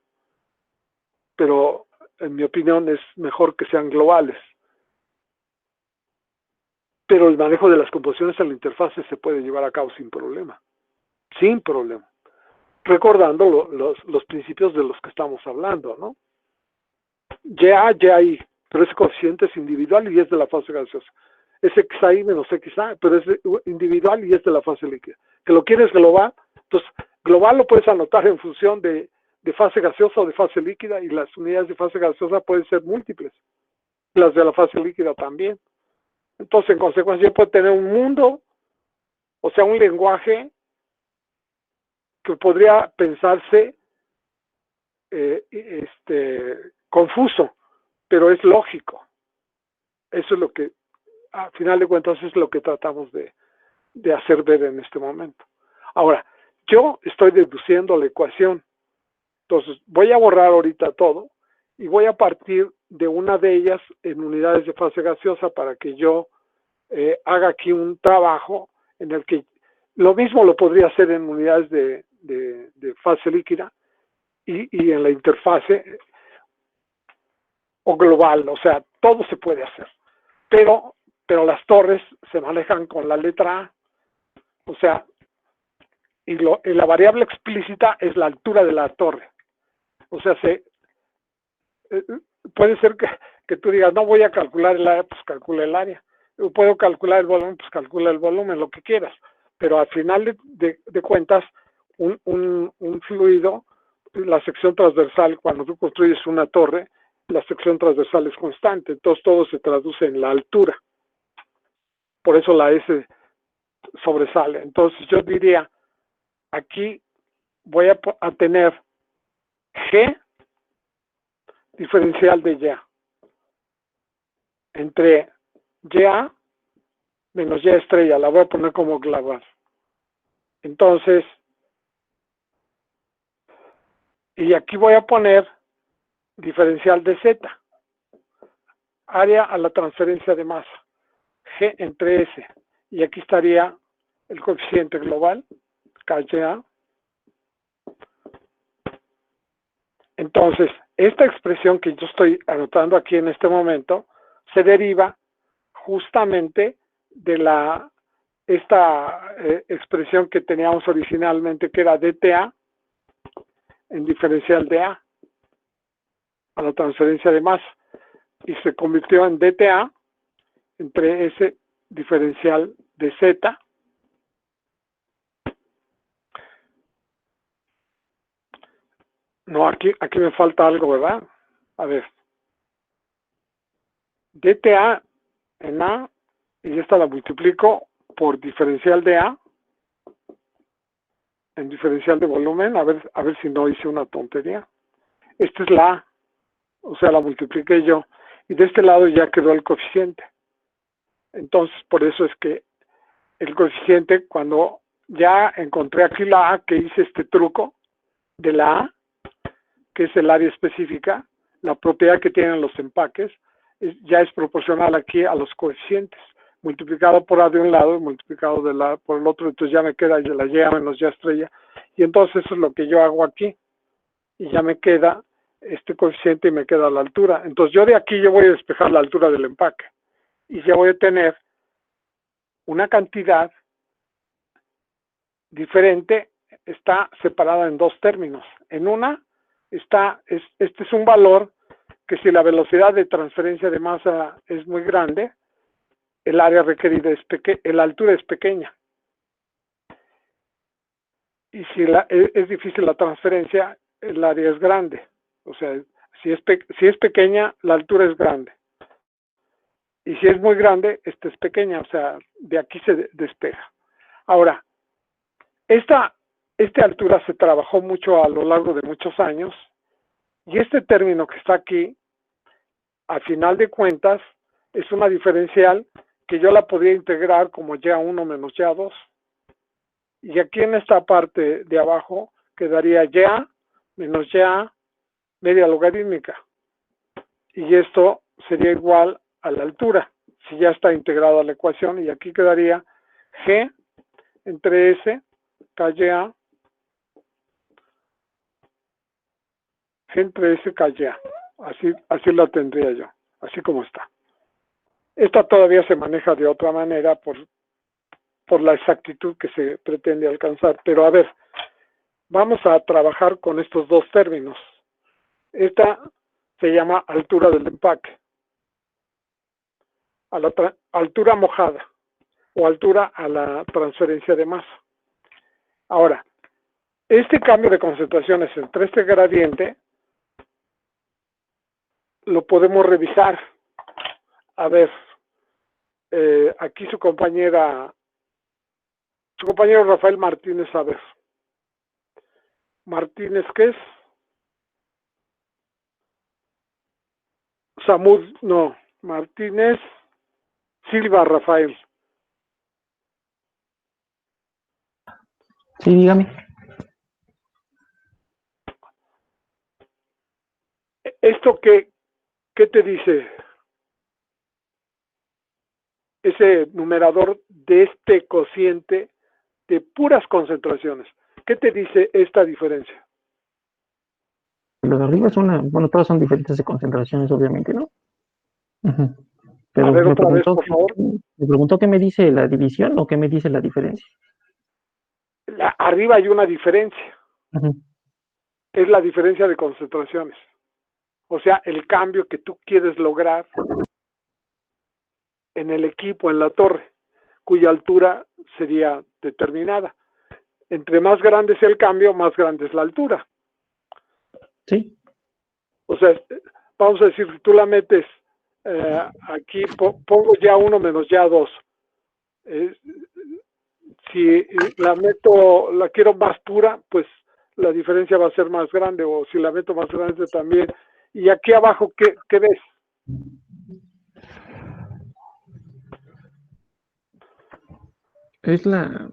Speaker 1: Pero en mi opinión es mejor que sean globales. Pero el manejo de las composiciones en la interfase se puede llevar a cabo sin problema. Sin problema. Recordando los principios de los que estamos hablando, ¿no? YI, pero ese coeficiente es individual y es de la fase gaseosa. Es XI menos XA, pero es individual y es de la fase líquida. Que lo quieres global, entonces global lo puedes anotar en función de fase gaseosa o de fase líquida, y las unidades de fase gaseosa pueden ser múltiples. Las de la fase líquida también. Entonces, en consecuencia, puede tener un mundo, o sea, un lenguaje que podría pensarse confuso, pero es lógico. Eso es lo que, a final de cuentas, es lo que tratamos de hacer ver en este momento. Ahora, yo estoy deduciendo la ecuación. Entonces, voy a borrar ahorita todo y voy a partir de una de ellas en unidades de fase gaseosa para que yo haga aquí un trabajo en el que lo mismo lo podría hacer en unidades de fase líquida y en la interfase o global, o sea, todo se puede hacer. Pero las torres se manejan con la letra A, o sea, y la variable explícita es la altura de la torre. O sea, puede ser que tú digas, no voy a calcular el área, pues calcula el área. Puedo calcular el volumen, pues calcula el volumen, lo que quieras. Pero al final de cuentas, un fluido, la sección transversal, cuando tú construyes una torre, la sección transversal es constante. Entonces todo se traduce en la altura. Por eso la S sobresale. Entonces yo diría, aquí voy a tener G diferencial de Y entre YA menos Y estrella, la voy a poner como global. Entonces, y aquí voy a poner diferencial de Z, área a la transferencia de masa, G entre S, y aquí estaría el coeficiente global, KYA, Entonces, esta expresión que yo estoy anotando aquí en este momento se deriva justamente de esta expresión que teníamos originalmente, que era DTA en diferencial de A la transferencia de masa, y se convirtió en DTA entre S diferencial de Z No, aquí me falta algo, ¿verdad? A ver. DTA en A, y esta la multiplico por diferencial de A, en diferencial de volumen, a ver si no hice una tontería. Esta es la A, o sea, la multipliqué yo, y de este lado ya quedó el coeficiente. Entonces, por eso es que el coeficiente, cuando ya encontré aquí la A, que hice este truco de la A, que es el área específica, la propiedad que tienen los empaques, ya es proporcional aquí a los coeficientes, multiplicado por A de un lado y multiplicado por el otro, entonces ya me queda la Y menos Y estrella, y entonces eso es lo que yo hago aquí, y ya me queda este coeficiente y me queda la altura. Entonces yo de aquí yo voy a despejar la altura del empaque, y ya voy a tener una cantidad diferente, está separada en dos términos. En una, este es un valor que si la velocidad de transferencia de masa es muy grande, el área requerida la altura es pequeña. Y si es difícil la transferencia, el área es grande. O sea, si es pequeña, la altura es grande. Y si es muy grande, esta es pequeña, o sea, de aquí se despeja. Ahora, esta altura se trabajó mucho a lo largo de muchos años, y este término que está aquí, a final de cuentas, es una diferencial que yo la podría integrar como Y1 menos Y2. Y aquí en esta parte de abajo quedaría Y menos Y media logarítmica. Y esto sería igual a la altura, si ya está integrado a la ecuación, y aquí quedaría G entre S, KYA, G entre S, KYA. Así la tendría yo, así como está. Esta todavía se maneja de otra manera por la exactitud que se pretende alcanzar. Pero a ver, vamos a trabajar con estos dos términos. Esta se llama altura del empaque. A la altura mojada o altura a la transferencia de masa. Ahora, este cambio de concentraciones entre este gradiente lo podemos revisar. A ver, aquí su compañero Rafael Martínez, a ver. Martínez, ¿qué es? Samud, no. Martínez Silva Rafael.
Speaker 7: Sí, dígame.
Speaker 1: ¿Esto qué te dice? Ese numerador de este cociente de puras concentraciones. ¿Qué te dice esta diferencia?
Speaker 7: Los de arriba son, bueno, todas son diferentes de concentraciones, obviamente, ¿no? Ujú. Pero
Speaker 1: A ver, otra vez, por favor.
Speaker 7: Me preguntó qué me dice la división o qué me dice la diferencia.
Speaker 1: Arriba hay una diferencia.
Speaker 7: Ujú.
Speaker 1: Es la diferencia de concentraciones. O sea, el cambio que tú quieres lograr en el equipo, en la torre, cuya altura sería determinada. Entre más grande sea el cambio, más grande es la altura.
Speaker 7: Sí.
Speaker 1: O sea, vamos a decir, si tú la metes aquí, pongo Y1 menos Y2. Si la quiero más pura, pues la diferencia va a ser más grande, o si la meto más grande también. Y aquí abajo, ¿qué ves?
Speaker 7: Es la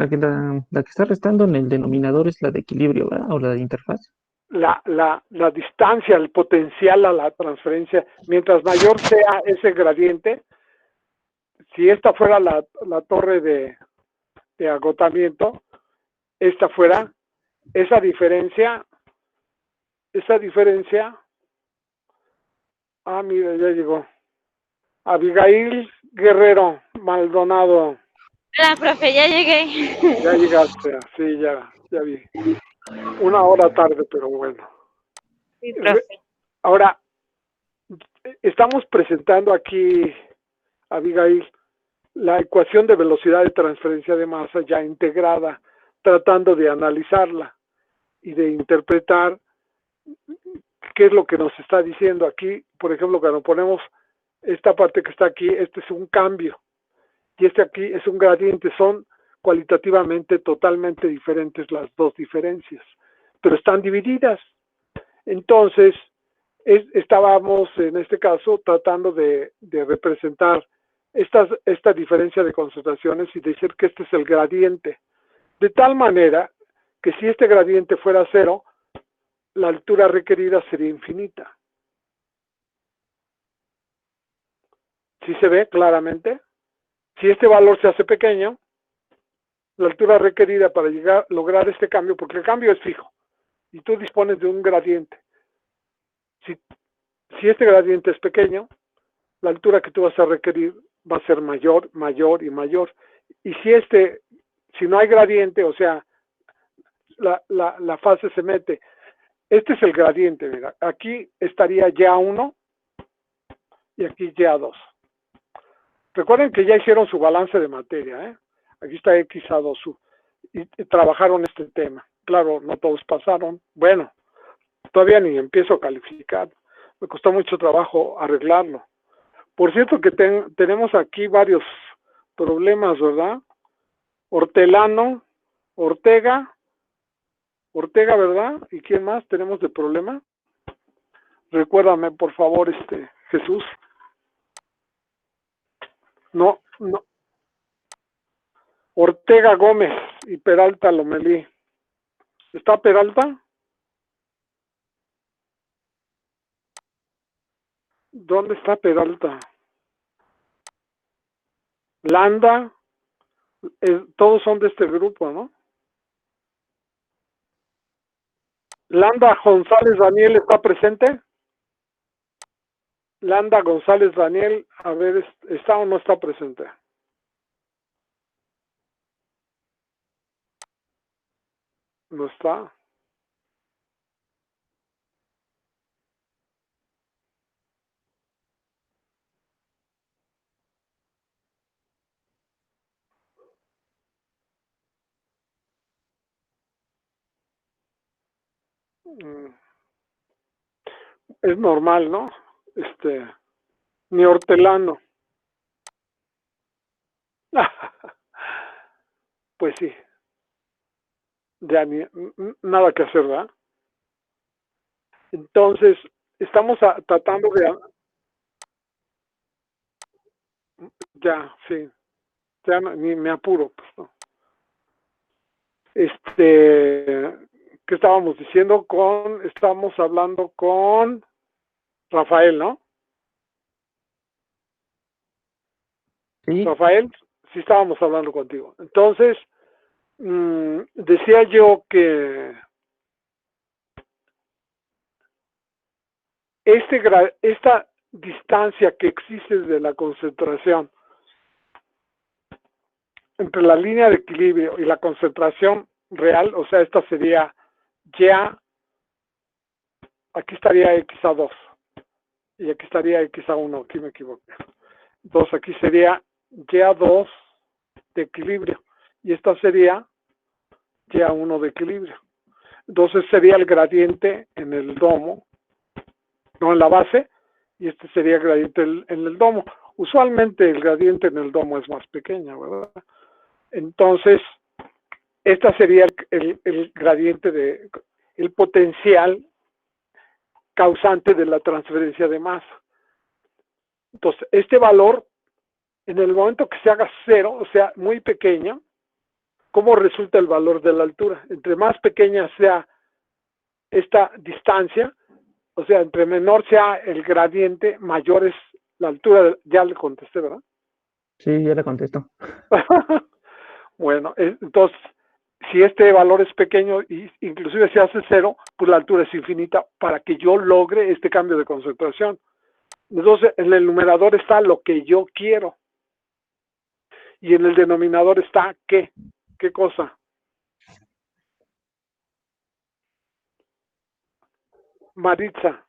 Speaker 7: que está restando en el denominador, es la de equilibrio, ¿verdad? O la de interfaz.
Speaker 1: La distancia, el potencial a la transferencia, mientras mayor sea ese gradiente, si esta fuera la torre de agotamiento, esta fuera esa diferencia esa diferencia. Ah, mira, ya llegó. Abigail Guerrero Maldonado.
Speaker 8: Hola, profe, ya llegué.
Speaker 1: Ya llegaste, sí, ya vi. 1 hora tarde, pero bueno.
Speaker 8: Sí, profe.
Speaker 1: Ahora, estamos presentando aquí, Abigail, la ecuación de velocidad de transferencia de masa ya integrada, tratando de analizarla y de interpretar qué es lo que nos está diciendo aquí. Por ejemplo, cuando ponemos esta parte que está aquí, este es un cambio y este aquí es un gradiente. Son cualitativamente totalmente diferentes las dos diferencias, pero están divididas. Entonces, estábamos en este caso tratando de representar esta diferencia de concentraciones y decir que este es el gradiente, de tal manera que si este gradiente fuera 0, la altura requerida sería infinita. ¿Sí se ve claramente? Si este valor se hace pequeño, la altura requerida para lograr este cambio, porque el cambio es fijo, y tú dispones de un gradiente. Si este gradiente es pequeño, la altura que tú vas a requerir va a ser mayor, mayor y mayor. Y si no hay gradiente, o sea, la fase se mete. Este es el gradiente, mira. Aquí estaría Y1 y aquí Y2. Recuerden que ya hicieron su balance de materia, ¿eh? Aquí está X-A2U. Y trabajaron este tema. Claro, no todos pasaron. Bueno, todavía ni empiezo a calificar. Me costó mucho trabajo arreglarlo. Por cierto que tenemos aquí varios problemas, ¿verdad? Hortelano, Ortega, ¿verdad? ¿Y quién más tenemos de problema? Recuérdame, por favor, Jesús. No. Ortega Gómez y Peralta Lomelí. ¿Está Peralta? ¿Dónde está Peralta? Landa, todos son de este grupo, ¿no? Landa González Daniel, ¿está presente? Landa González Daniel, a ver, ¿está o no está presente? No está. Es normal, ¿no? Ni hortelano. Pues sí. Ya nada que hacer, ¿verdad? Entonces, estamos tratando de... Ya, sí. Ya ni me apuro, pues no. ¿Qué estábamos diciendo? Estamos hablando con Rafael, ¿no?
Speaker 7: Sí,
Speaker 1: Rafael, sí estábamos hablando contigo. Entonces, decía yo que esta distancia que existe de la concentración entre la línea de equilibrio y la concentración real, o sea, esta sería ya, aquí estaría X-A2 y aquí estaría X-A1, aquí me equivoqué. Entonces aquí sería Y2 de equilibrio y esta sería Y1 de equilibrio. Entonces sería el gradiente en el domo, no en la base, y este sería el gradiente en el domo. Usualmente el gradiente en el domo es más pequeño, ¿verdad? Entonces, esta sería el gradiente el potencial causante de la transferencia de masa. Entonces, este valor, en el momento que se haga 0, o sea, muy pequeño, ¿cómo resulta el valor de la altura? Entre más pequeña sea esta distancia, o sea, entre menor sea el gradiente, mayor es la altura. Ya le contesté, ¿verdad?
Speaker 7: sí, ya le contesto.
Speaker 1: Bueno, entonces, si este valor es pequeño, y inclusive si hace 0, pues la altura es infinita para que yo logre este cambio de concentración. Entonces, en el numerador está lo que yo quiero. Y en el denominador está ¿qué? ¿Qué cosa? Maritza.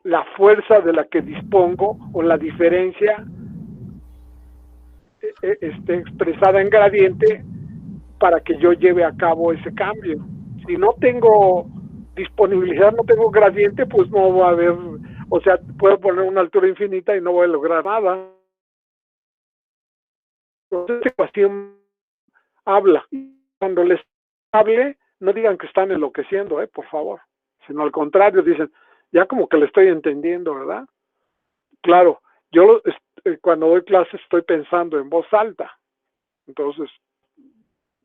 Speaker 1: La fuerza de la que dispongo o la diferencia expresada en gradiente para que yo lleve a cabo ese cambio. Si no tengo disponibilidad, no tengo gradiente, pues no va a haber, o sea, puedo poner una altura infinita y no voy a lograr nada. Entonces, esta ecuación habla. Cuando les hable, no digan que están enloqueciendo, por favor, sino al contrario, dicen, ya como que le estoy entendiendo, ¿verdad? Claro, yo cuando doy clases estoy pensando en voz alta, entonces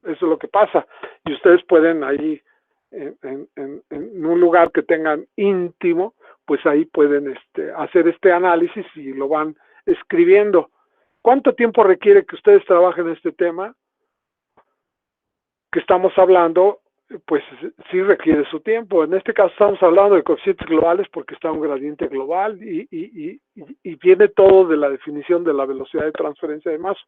Speaker 1: eso es lo que pasa, y ustedes pueden ahí, en un lugar que tengan íntimo, pues ahí pueden hacer este análisis y lo van escribiendo. ¿Cuánto tiempo requiere que ustedes trabajen este tema que estamos hablando? Pues sí requiere su tiempo. En este caso estamos hablando de coeficientes globales porque está un gradiente global y viene todo de la definición de la velocidad de transferencia de masa,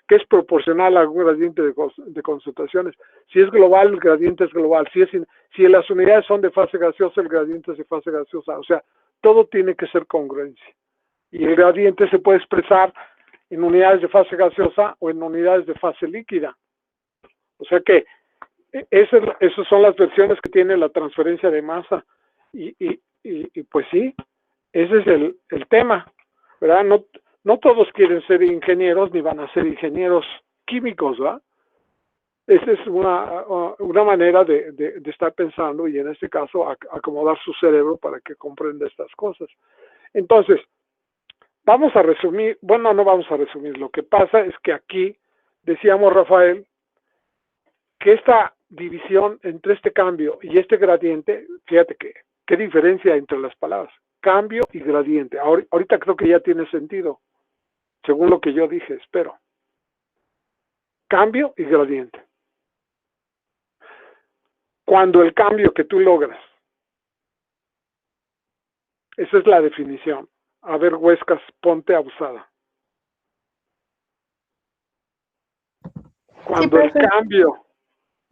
Speaker 1: que es proporcional a un gradiente de concentraciones. Si es global, el gradiente es global. Si las unidades son de fase gaseosa, el gradiente es de fase gaseosa. O sea, todo tiene que ser congruencia. Y el gradiente se puede expresar en unidades de fase gaseosa o en unidades de fase líquida. O sea que esas son las versiones que tiene la transferencia de masa. Y pues sí, ese es el tema, ¿verdad? No todos quieren ser ingenieros ni van a ser ingenieros químicos, ¿verdad? Esa es una manera de estar pensando y en este caso acomodar su cerebro para que comprenda estas cosas. Entonces, vamos a resumir, bueno, no vamos a resumir, lo que pasa es que aquí decíamos, Rafael, que esta división entre este cambio y este gradiente, fíjate qué diferencia entre las palabras, cambio y gradiente. Ahorita creo que ya tiene sentido, según lo que yo dije, espero. Cambio y gradiente. Cuando el cambio que tú logras, esa es la definición. A ver, Huescas, ponte abusada. Cuando el cambio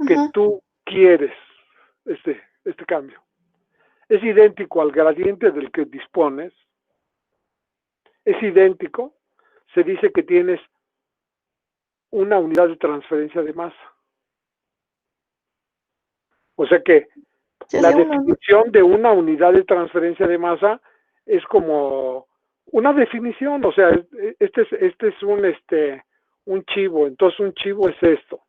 Speaker 1: que tú quieres, este cambio, es idéntico al gradiente del que dispones, es idéntico, se dice que tienes una unidad de transferencia de masa. O sea que la definición de una unidad de transferencia de masa es como una definición, o sea, este es un chivo, entonces un chivo es esto.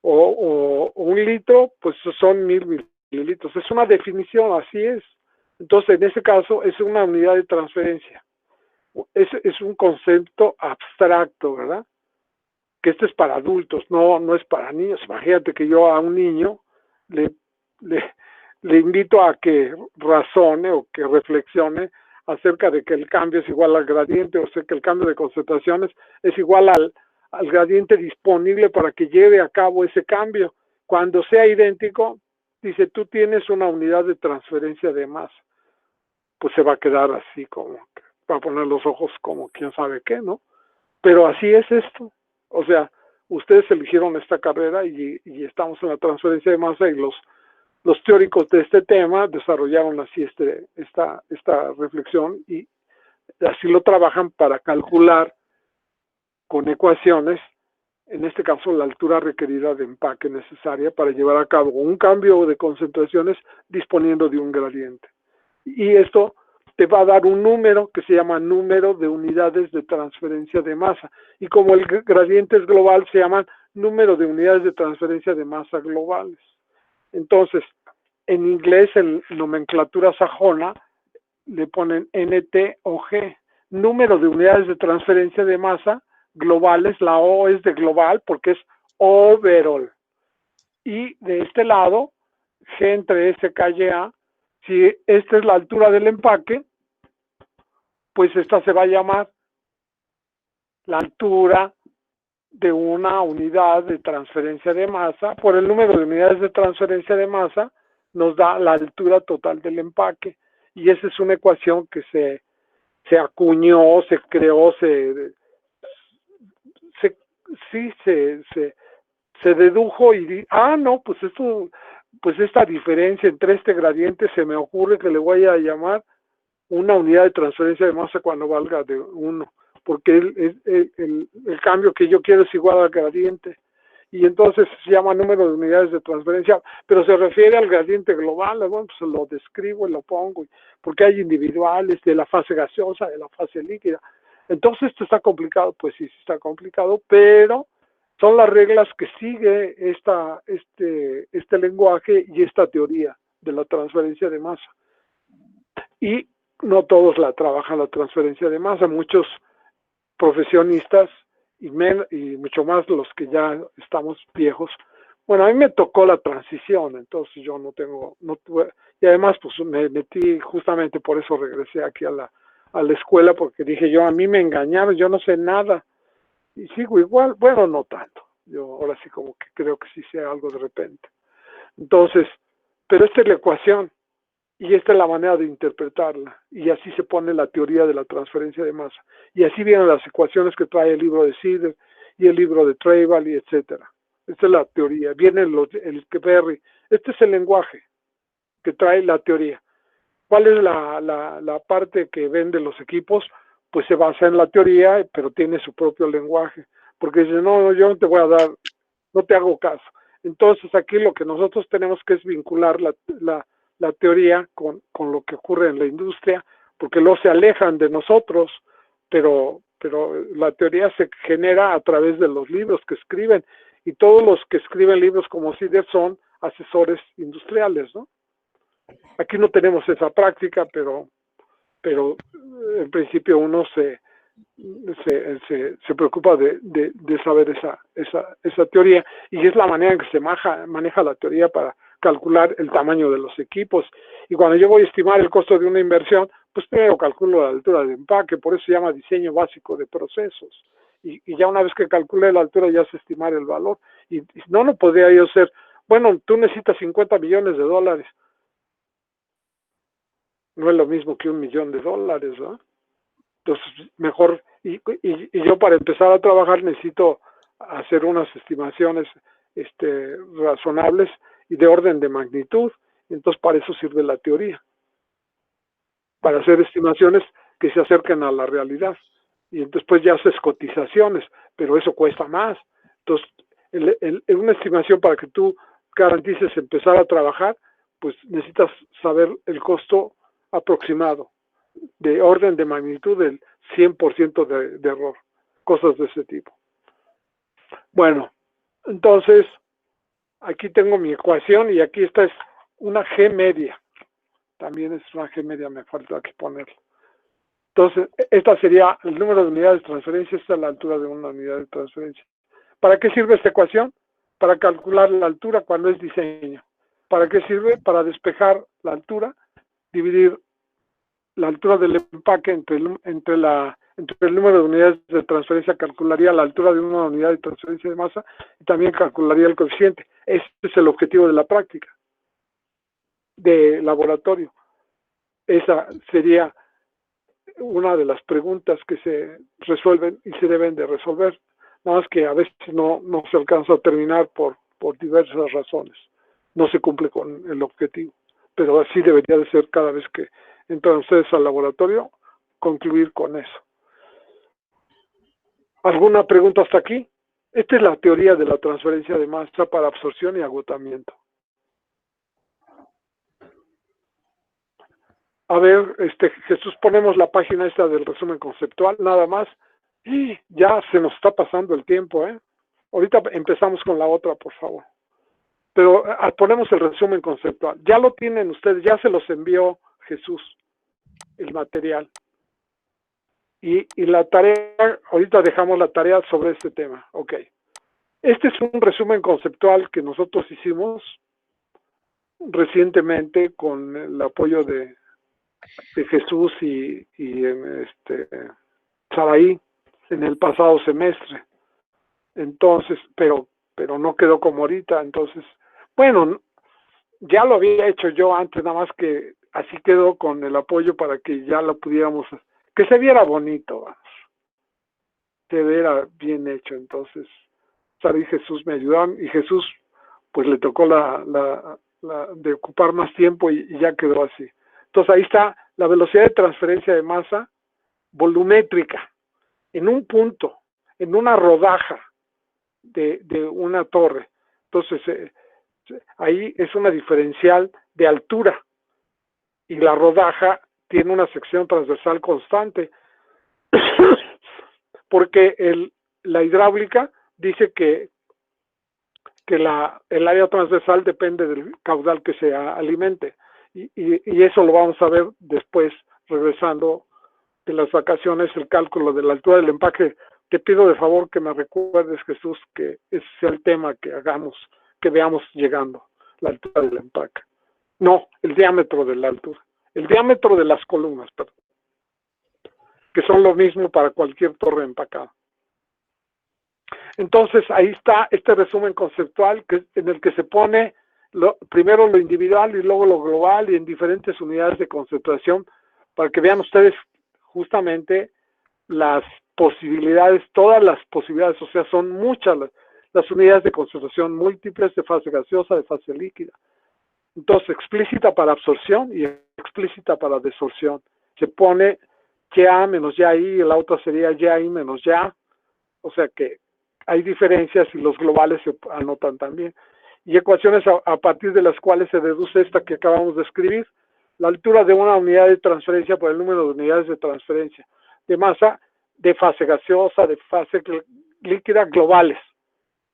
Speaker 1: O un litro, pues son 1000 mililitros. Es una definición, así es. Entonces, en ese caso, es una unidad de transferencia. Es un concepto abstracto, ¿verdad? Que este es para adultos, no es para niños. Imagínate que yo a un niño le invito a que razone o que reflexione acerca de que el cambio es igual al gradiente, o sea, que el cambio de concentraciones es igual al gradiente disponible para que lleve a cabo ese cambio. Cuando sea idéntico, dice, tú tienes una unidad de transferencia de masa. Pues se va a quedar así como, va a poner los ojos como quién sabe qué, ¿no? Pero así es esto. O sea, ustedes eligieron esta carrera y estamos en la transferencia de masa y los teóricos de este tema desarrollaron así esta reflexión y así lo trabajan para calcular con ecuaciones, en este caso la altura requerida de empaque necesaria para llevar a cabo un cambio de concentraciones disponiendo de un gradiente. Y esto te va a dar un número que se llama número de unidades de transferencia de masa. Y como el gradiente es global, se llaman número de unidades de transferencia de masa globales. Entonces, en inglés, en nomenclatura sajona, le ponen NT o G, número de unidades de transferencia de masa globales. La O es de global porque es overall. Y de este lado, G entre S, K, Y, A, si esta es la altura del empaque, pues esta se va a llamar la altura de una unidad de transferencia de masa. Por el número de unidades de transferencia de masa nos da la altura total del empaque, y esa es una ecuación que se acuñó, se creó, se dedujo y no, pues esto, pues esta diferencia entre este gradiente se me ocurre que le voy a llamar una unidad de transferencia de masa cuando valga de 1, porque el cambio que yo quiero es igual al gradiente, y entonces se llama número de unidades de transferencia, pero se refiere al gradiente global. Bueno, pues lo describo y lo pongo, porque hay individuales de la fase gaseosa, de la fase líquida. Entonces esto está complicado, pues sí está complicado, pero son las reglas que sigue este lenguaje y esta teoría de la transferencia de masa. Y no todos la trabajan, la transferencia de masa. Muchos profesionistas y mucho más los que ya estamos viejos. Bueno, a mí me tocó la transición, entonces yo no tuve, y además pues me metí, justamente por eso regresé aquí a la escuela, porque dije a mí me engañaron, yo no sé nada, y sigo igual. Bueno, no tanto, yo ahora sí como que creo que sí sé algo de repente. Entonces, pero esta es la ecuación, y esta es la manera de interpretarla, y así se pone la teoría de la transferencia de masa, y así vienen las ecuaciones que trae el libro de Sider y el libro de Treival, y etcétera. Esta es la teoría, viene el Berry. Este es el lenguaje que trae la teoría. ¿Cuál es la parte que vende los equipos? Pues se basa en la teoría, pero tiene su propio lenguaje, porque dice, no, yo no te voy a dar, no te hago caso. Entonces aquí lo que nosotros tenemos que es vincular la teoría con lo que ocurre en la industria, porque luego se alejan de nosotros, pero la teoría se genera a través de los libros que escriben, y todos los que escriben libros como Sider son asesores industriales, ¿no? Aquí no tenemos esa práctica, pero en principio uno se preocupa de saber esa teoría, y es la manera en que se maneja la teoría para calcular el tamaño de los equipos. Y cuando yo voy a estimar el costo de una inversión, pues primero calculo la altura de empaque, por eso se llama diseño básico de procesos. Y ya una vez que calculé la altura, ya sé estimar el valor. Y no podría yo ser, bueno, tú necesitas $50 millones. No es lo mismo que $1 millón, ¿no? Entonces, mejor, y yo para empezar a trabajar necesito hacer unas estimaciones razonables y de orden de magnitud. Entonces, para eso sirve la teoría, para hacer estimaciones que se acerquen a la realidad. Y después ya haces cotizaciones, pero eso cuesta más. Entonces, una estimación para que tú garantices empezar a trabajar, pues necesitas saber el costo aproximado, de orden de magnitud del 100% de error, cosas de ese tipo. Bueno, entonces, aquí tengo mi ecuación, y aquí esta es una G media. También es una G media, me falta aquí ponerla. Entonces, esta sería el número de unidades de transferencia, esta es la altura de una unidad de transferencia. ¿Para qué sirve esta ecuación? Para calcular la altura cuando es diseño. ¿Para qué sirve? Para despejar la altura, dividir la altura del empaque entre el número de unidades de transferencia, calcularía la altura de una unidad de transferencia de masa, y también calcularía el coeficiente. Este es el objetivo de la práctica de laboratorio. Esa sería una de las preguntas que se resuelven y se deben de resolver, nada más que a veces no se alcanza a terminar por diversas razones, no se cumple con el objetivo, pero así debería de ser cada vez que entran ustedes al laboratorio, concluir con eso. ¿Alguna pregunta hasta aquí? Esta es la teoría de la transferencia de masa para absorción y agotamiento. A ver, Jesús, ponemos la página esta del resumen conceptual, nada más. Y ya se nos está pasando el tiempo, ¿eh? Ahorita empezamos con la otra, por favor. Pero ponemos el resumen conceptual. Ya lo tienen ustedes, ya se los envió Jesús, el material. Y la tarea, ahorita dejamos la tarea sobre este tema. Ok. Este es un resumen conceptual que nosotros hicimos recientemente con el apoyo de Jesús y Saraí en el pasado semestre. Entonces, pero no quedó como ahorita. Entonces, bueno, ya lo había hecho yo antes, nada más que así quedó con el apoyo para que ya lo pudiéramos, que se viera bonito, vamos, se viera bien hecho. Entonces, Sara y Jesús me ayudaron, y Jesús pues le tocó la de ocupar más tiempo y ya quedó así. Entonces ahí está la velocidad de transferencia de masa volumétrica en un punto, en una rodaja de una torre. Entonces ahí es una diferencial de altura, y la rodaja tiene una sección transversal constante porque la hidráulica dice que el área transversal depende del caudal que se alimente, y eso lo vamos a ver después, regresando de las vacaciones, el cálculo de la altura del empaque. Te pido de favor que me recuerdes, Jesús, que ese sea el tema que hagamos, que veamos llegando, la altura del empaque. No, el diámetro de la altura, el diámetro de las columnas, perdón, que son lo mismo para cualquier torre empacada. Entonces ahí está este resumen conceptual en el que se pone primero lo individual y luego lo global, y en diferentes unidades de concentración, para que vean ustedes justamente las posibilidades, todas las posibilidades. O sea, son muchas las unidades de concentración múltiples, de fase gaseosa, de fase líquida. Entonces, explícita para absorción y explícita para desorción. Se pone Ya menos Ya I, y la otra sería Ya I menos Ya. O sea que hay diferencias, y los globales se anotan también. Y ecuaciones a partir de las cuales se deduce esta que acabamos de escribir: la altura de una unidad de transferencia por el número de unidades de transferencia de masa de fase gaseosa, de fase líquida globales,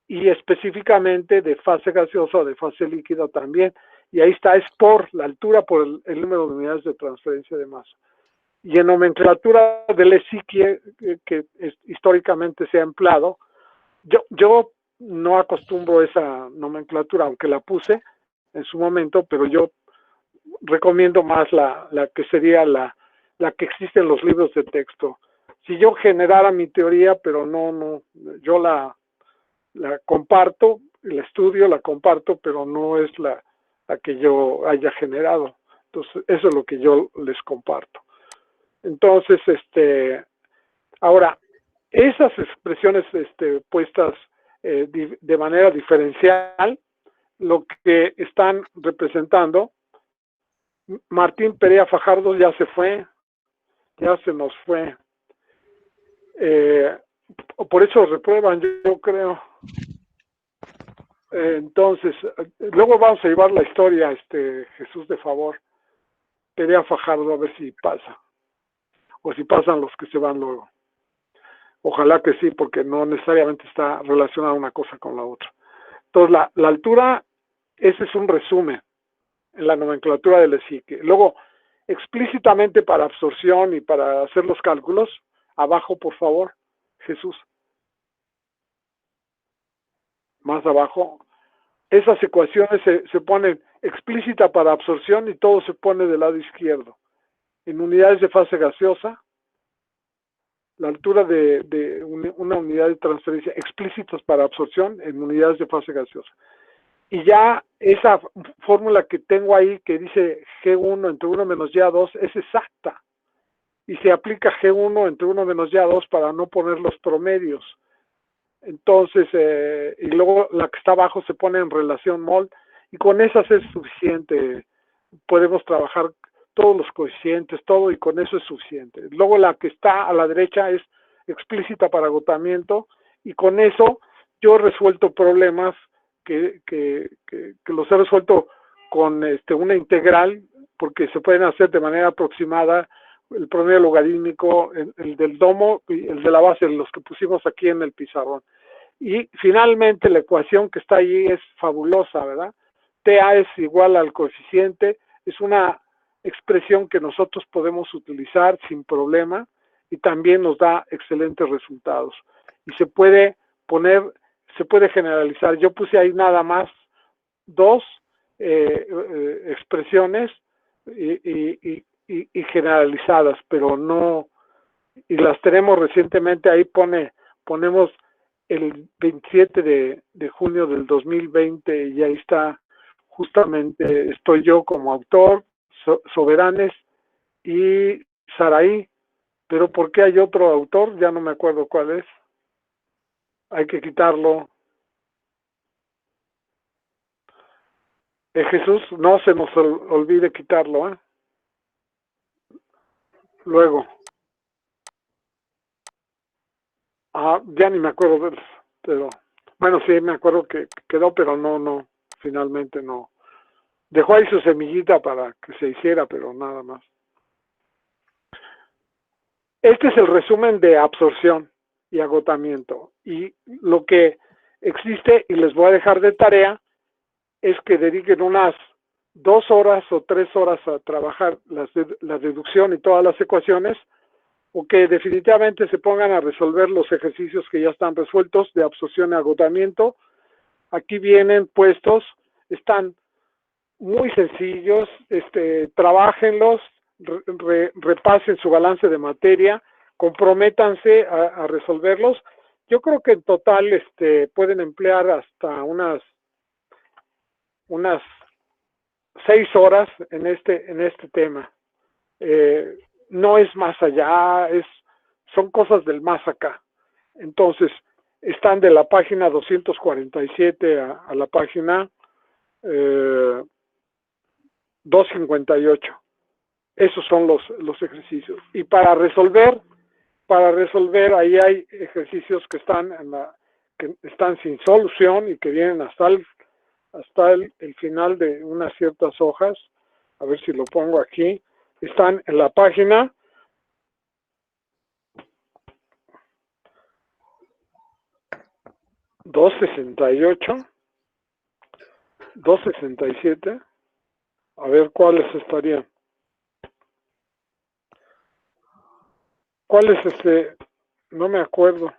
Speaker 1: y específicamente de fase gaseosa o de fase líquida también. Y ahí está, es por la altura por el número de unidades de transferencia de masa. Y en nomenclatura del ESI que históricamente se ha empleado, yo no acostumbro esa nomenclatura, aunque la puse en su momento, pero yo recomiendo más la que sería la que existe en los libros de texto. Si yo generara mi teoría, pero no, yo la comparto, el estudio la comparto, pero no es la que yo haya generado. Entonces, eso es lo que yo les comparto. Entonces, ahora, esas expresiones puestas de manera diferencial, lo que están representando, Martín Perea Fajardo ya se fue, ya se nos fue. Por eso reprueban, yo creo. Entonces, luego vamos a llevar la historia, Jesús, de favor. Perea Fajardo, a ver si pasa. O si pasan los que se van luego. Ojalá que sí, porque no necesariamente está relacionada una cosa con la otra. Entonces, la altura, ese es un resumen en la nomenclatura del ESIC. Luego, explícitamente para absorción y para hacer los cálculos, abajo, por favor, Jesús. Más abajo. Esas ecuaciones se ponen explícita para absorción, y todo se pone del lado izquierdo. En unidades de fase gaseosa, la altura de una unidad de transferencia explícitas para absorción en unidades de fase gaseosa. Y ya esa fórmula que tengo ahí, que dice G1 entre 1 menos Y2, es exacta. Y se aplica G1 entre 1 menos Y2 para no poner los promedios. Entonces, y luego la que está abajo se pone en relación mol, y con esas es suficiente. Podemos trabajar todos los coeficientes, todo, y con eso es suficiente. Luego la que está a la derecha es explícita para agotamiento, y con eso yo he resuelto problemas que los he resuelto con una integral, porque se pueden hacer de manera aproximada el promedio logarítmico, el del domo y el de la base, los que pusimos aquí en el pizarrón. Y finalmente la ecuación que está allí es fabulosa, ¿verdad? TA es igual al coeficiente, es una expresión que nosotros podemos utilizar sin problema, y también nos da excelentes resultados. Y se puede generalizar. Yo puse ahí nada más dos expresiones y generalizadas, pero no, y las tenemos recientemente. Ahí ponemos el 27 de junio del 2020, y ahí está, justamente estoy yo como autor, Soberanes y Saraí, pero ¿por qué hay otro autor? Ya no me acuerdo cuál es. Hay que quitarlo. Jesús, no se nos olvide quitarlo, ¿eh? Luego. Ya ni me acuerdo, pero bueno, sí, me acuerdo que quedó, pero no, finalmente no. Dejó ahí su semillita para que se hiciera, pero nada más. Este es el resumen de absorción y agotamiento. Y lo que existe, y les voy a dejar de tarea, es que dediquen unas 2 horas o 3 horas a trabajar la deducción y todas las ecuaciones, o que definitivamente se pongan a resolver los ejercicios que ya están resueltos de absorción y agotamiento. Aquí vienen puestos, están muy sencillos, trabájenlos, repasen su balance de materia, comprométanse a resolverlos. Yo creo que en total pueden emplear hasta unas 6 horas en este tema. No es más allá, son cosas del más acá. Entonces, están de la página 247 a la página 258. Esos son los ejercicios. Y para resolver, ahí hay ejercicios que están sin solución y que vienen hasta el final de unas ciertas hojas. A ver si lo pongo aquí. Están en la página 268, 267. A ver cuáles estarían. ¿Cuál es No me acuerdo.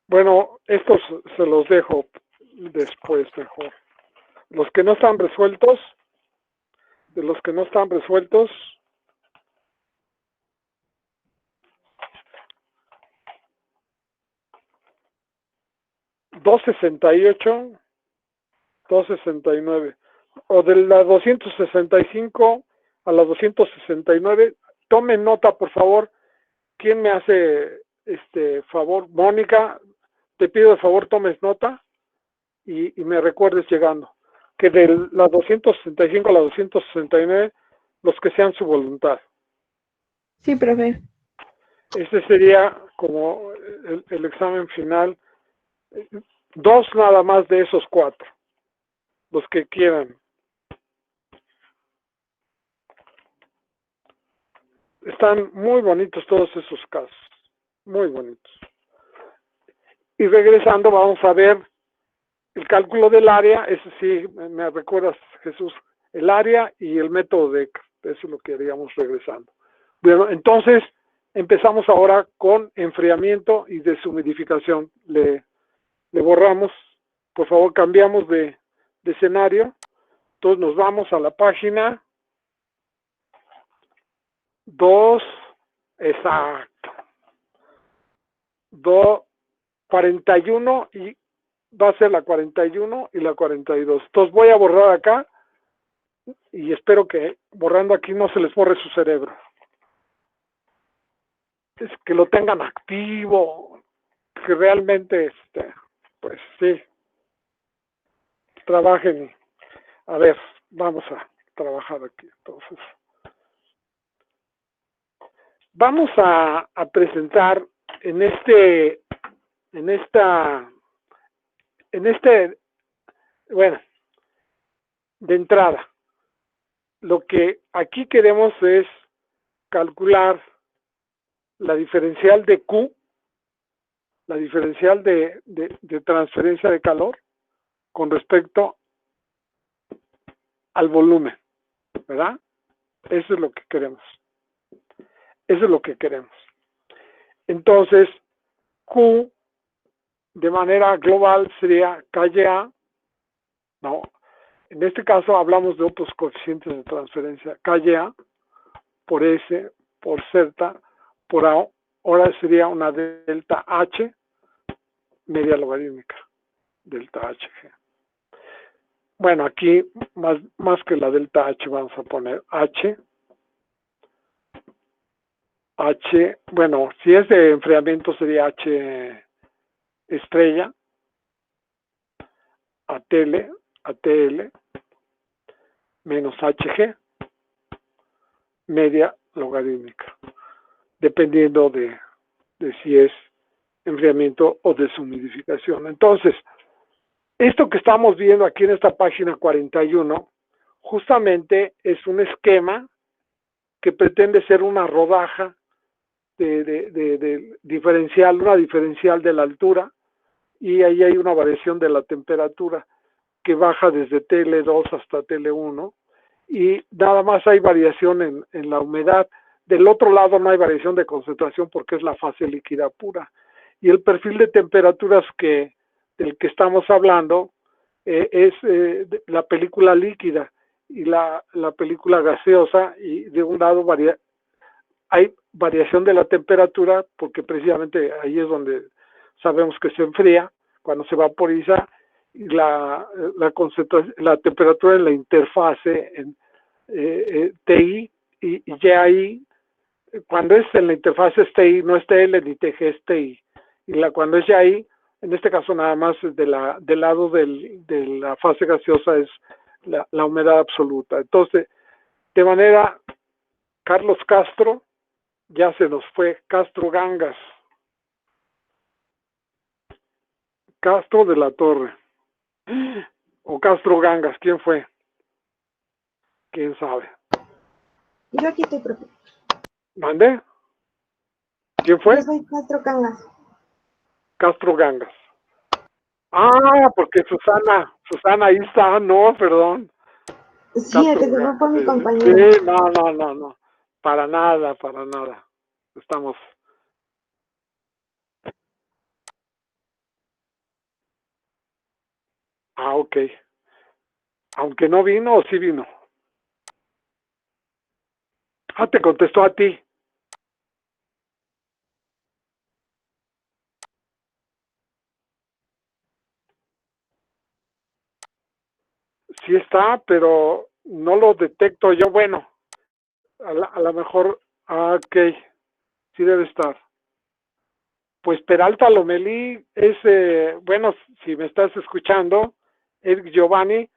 Speaker 1: Bueno, estos se los dejo después mejor. Los que no están resueltos, de los que no están resueltos, $268, $269, o de la 265 a la 269. Tomen nota, por favor. ¿Quién me hace favor? Mónica, te pido de favor tomes nota y me recuerdes llegando que de la 265 a la 269, los que sean su voluntad.
Speaker 4: Sí, profe.
Speaker 1: Este sería como el examen final. 2 nada más de esos 4, los que quieran. Están muy bonitos todos esos casos, muy bonitos. Y regresando, vamos a ver el cálculo del área. Ese sí, me recuerdas, Jesús, el área y el método de Decker. Eso es lo que haríamos regresando. Bueno, entonces empezamos ahora con enfriamiento y deshumidificación. Le borramos, por favor, cambiamos de escenario. Entonces nos vamos a la página 2, exacto, 41, y va a ser la 41 y la 42. Entonces voy a borrar acá y espero que borrando aquí no se les borre su cerebro. Es que lo tengan activo, que realmente, pues sí, trabajen. A ver, vamos a trabajar aquí. Entonces, vamos a presentar bueno, de entrada, lo que aquí queremos es calcular la diferencial de Q, la diferencial de transferencia de calor con respecto al volumen, ¿verdad? Eso es lo que queremos. Eso es lo que queremos. Entonces, Q de manera global sería KA, no, en este caso hablamos de otros coeficientes de transferencia, KA por S por Z, ahora sería una delta H media logarítmica, delta HG. Bueno, aquí más que la delta H vamos a poner H, bueno, si es de enfriamiento sería H estrella, ATL, menos HG, media logarítmica, dependiendo de si es enfriamiento o deshumidificación. Entonces, esto que estamos viendo aquí en esta página 41, justamente es un esquema que pretende ser una rodaja de diferencial, una diferencial de la altura, y ahí hay una variación de la temperatura que baja desde TL2 hasta TL1, y nada más hay variación en la humedad. Del otro lado no hay variación de concentración porque es la fase líquida pura. Y el perfil de temperaturas del que estamos hablando es la película líquida y la película gaseosa, y de un lado hay variación de la temperatura porque precisamente ahí es donde sabemos que se enfría cuando se vaporiza, y la temperatura en la interfase en TI y YI. Cuando es en la interfase es TI, no es TL ni TG, es TI. Y cuando es YI, en este caso nada más del lado de la fase gaseosa es la humedad absoluta. Entonces, de manera, Carlos Castro, ya se nos fue, Castro Gangas, Castro de la Torre, o Castro Gangas, ¿quién fue? ¿Quién sabe?
Speaker 9: Yo aquí estoy, profe.
Speaker 1: ¿Mande? ¿Quién fue?
Speaker 9: Yo soy Castro Cangas.
Speaker 1: Castro Gangas. Ah, porque Susana ahí está, no, perdón.
Speaker 9: Sí, el que se fue mi compañero.
Speaker 1: Sí, no, para nada. Estamos. Ah, ok. Aunque no vino, ¿o sí vino? Ah, te contestó a ti. Sí está, pero no lo detecto yo. Bueno, a lo mejor, ok, sí debe estar. Pues Peralta Lomelí es, bueno, si me estás escuchando, Eric Giovanni,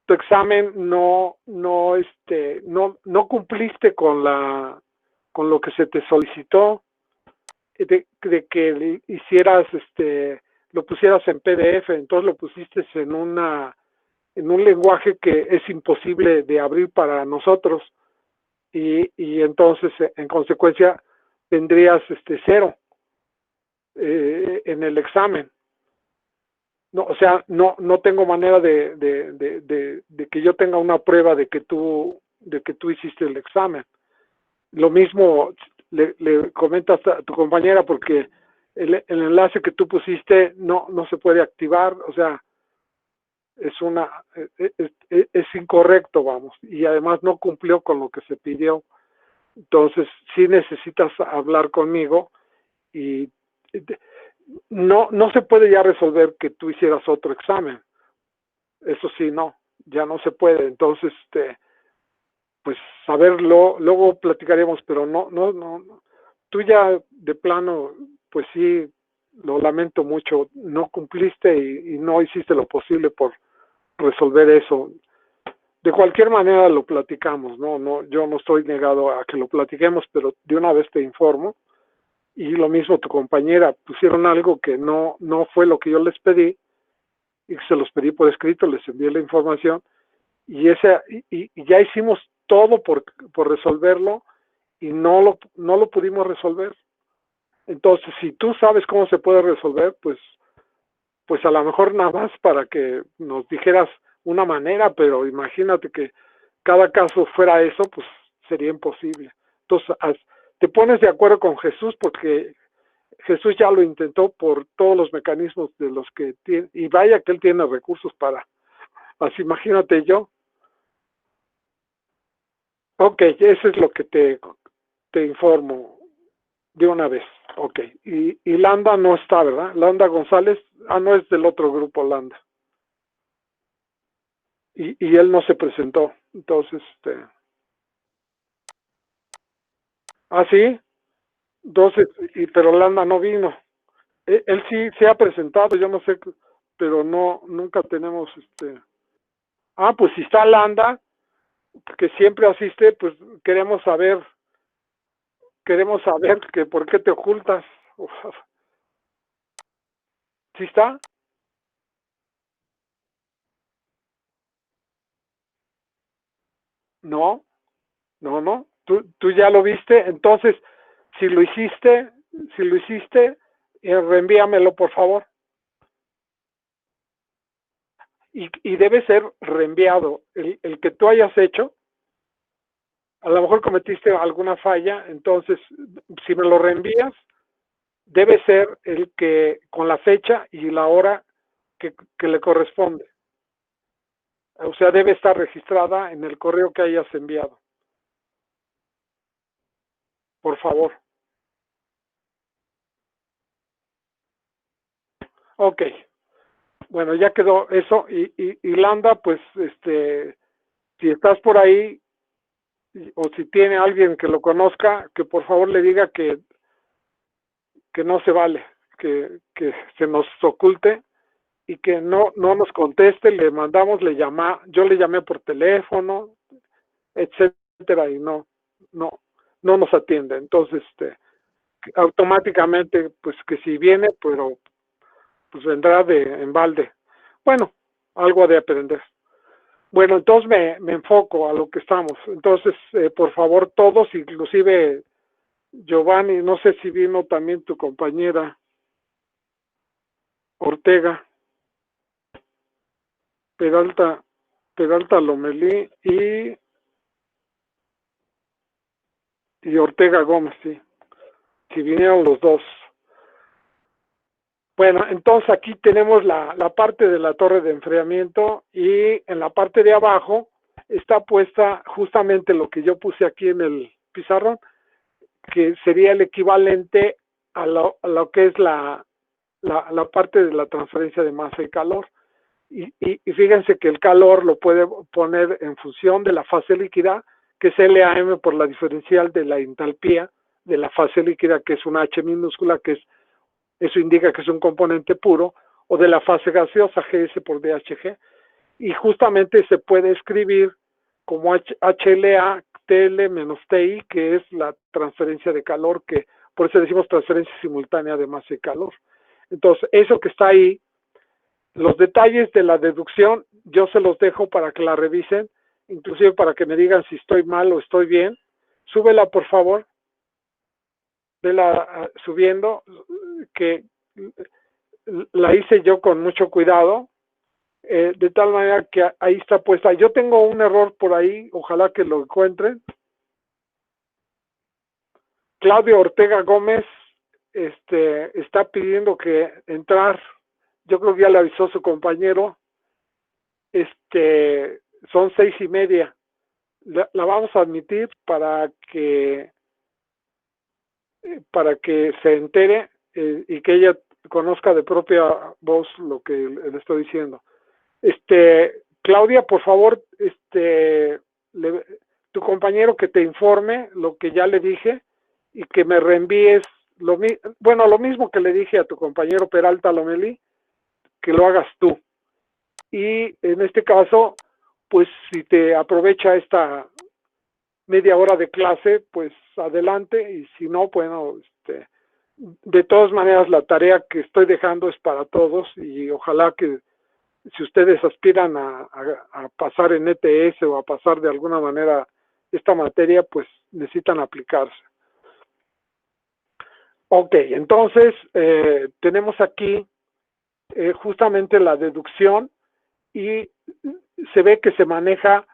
Speaker 1: tu examen no cumpliste con lo que se te solicitó, de que hicieras, lo pusieras en PDF, entonces lo pusiste en un lenguaje que es imposible de abrir para nosotros, y entonces en consecuencia tendrías 0 en el examen. No, o sea, no tengo manera de que yo tenga una prueba de que tú hiciste el examen. Lo mismo le comentas a tu compañera, porque el enlace que tú pusiste no se puede activar, o sea, es incorrecto, vamos, y además no cumplió con lo que se pidió. Entonces, sí necesitas hablar conmigo, y no se puede ya resolver que tú hicieras otro examen. Eso sí, ya no se puede. Entonces, pues saberlo, luego platicaremos, pero no. Tú ya de plano, pues sí, lo lamento mucho, no cumpliste y no hiciste lo posible por resolver eso. De cualquier manera lo platicamos, yo no estoy negado a que lo platiquemos, pero de una vez te informo. Y lo mismo tu compañera, pusieron algo que no fue lo que yo les pedí, y se los pedí por escrito, les envié la información, y ya hicimos todo por resolverlo, y no lo pudimos resolver. Entonces, si tú sabes cómo se puede resolver, pues a lo mejor nada más para que nos dijeras una manera, pero imagínate que cada caso fuera eso, pues sería imposible. Entonces, te pones de acuerdo con Jesús, porque Jesús ya lo intentó por todos los mecanismos de los que tiene, y vaya que él tiene recursos para, así imagínate yo. Ok, eso es lo que te te informo de una vez. Ok. Y Landa no está, ¿verdad? Landa González, no es del otro grupo, Landa. Y él no se presentó. Entonces, sí. Entonces, pero Landa no vino. Él sí se ha presentado, yo no sé, pero no, nunca tenemos pues si está Landa, que siempre asiste, pues queremos saber que por qué te ocultas. ¿Sí está? No, no. Tú ya lo viste, entonces, si lo hiciste, reenvíamelo, por favor. Y debe ser reenviado. El que tú hayas hecho, a lo mejor cometiste alguna falla, entonces, si me lo reenvías, debe ser el que con la fecha y la hora que le corresponde. O sea, debe estar registrada en el correo que hayas enviado. Por favor. Ok. Bueno, ya quedó eso. Y Landa, pues, si estás por ahí, o si tiene alguien que lo conozca, que por favor le diga que no se vale, que se nos oculte y que no nos conteste. Le mandamos, yo le llamé por teléfono, etcétera, y no nos atiende. Entonces, automáticamente, pues que si viene, pero pues vendrá en balde. Bueno, algo de aprender. Bueno, entonces me enfoco a lo que estamos. Entonces, por favor, todos, inclusive Giovanni, no sé si vino también tu compañera Ortega, Peralta Lomelí y Ortega Gómez, sí. Si vinieron los dos. Bueno, entonces aquí tenemos la parte de la torre de enfriamiento y en la parte de abajo está puesta justamente lo que yo puse aquí en el pizarrón, que sería el equivalente a lo que es la parte de la transferencia de masa y calor. Y fíjense que el calor lo puede poner en función de la fase líquida, que es LAM por la diferencial de la entalpía de la fase líquida, que es una H minúscula, que eso indica que es un componente puro, o de la fase gaseosa, GS por DHG, y justamente se puede escribir como HLA TL menos TI, que es la transferencia de calor, que por eso decimos transferencia simultánea de masa y calor. Entonces, eso que está ahí, los detalles de la deducción, yo se los dejo para que la revisen, inclusive para que me digan si estoy mal o estoy bien. Súbela, por favor. Vela subiendo, que la hice yo con mucho cuidado, de tal manera que ahí está puesta. Yo tengo un error por ahí, ojalá que lo encuentren. Claudio Ortega Gómez está pidiendo que entrar. Yo creo que ya le avisó su compañero. Son 6:30. La vamos a admitir para que se entere y que ella conozca de propia voz lo que le estoy diciendo. Claudia, por favor, tu compañero que te informe lo que ya le dije y que me reenvíes lo mismo que le dije a tu compañero Peralta Lomelí, que lo hagas tú. Y en este caso, pues si te aprovecha esta media hora de clase, pues adelante, y si no, bueno, de todas maneras la tarea que estoy dejando es para todos, y ojalá que si ustedes aspiran a pasar en ETS o a pasar de alguna manera esta materia, pues necesitan aplicarse. Ok, entonces tenemos aquí justamente la deducción, y se ve que se maneja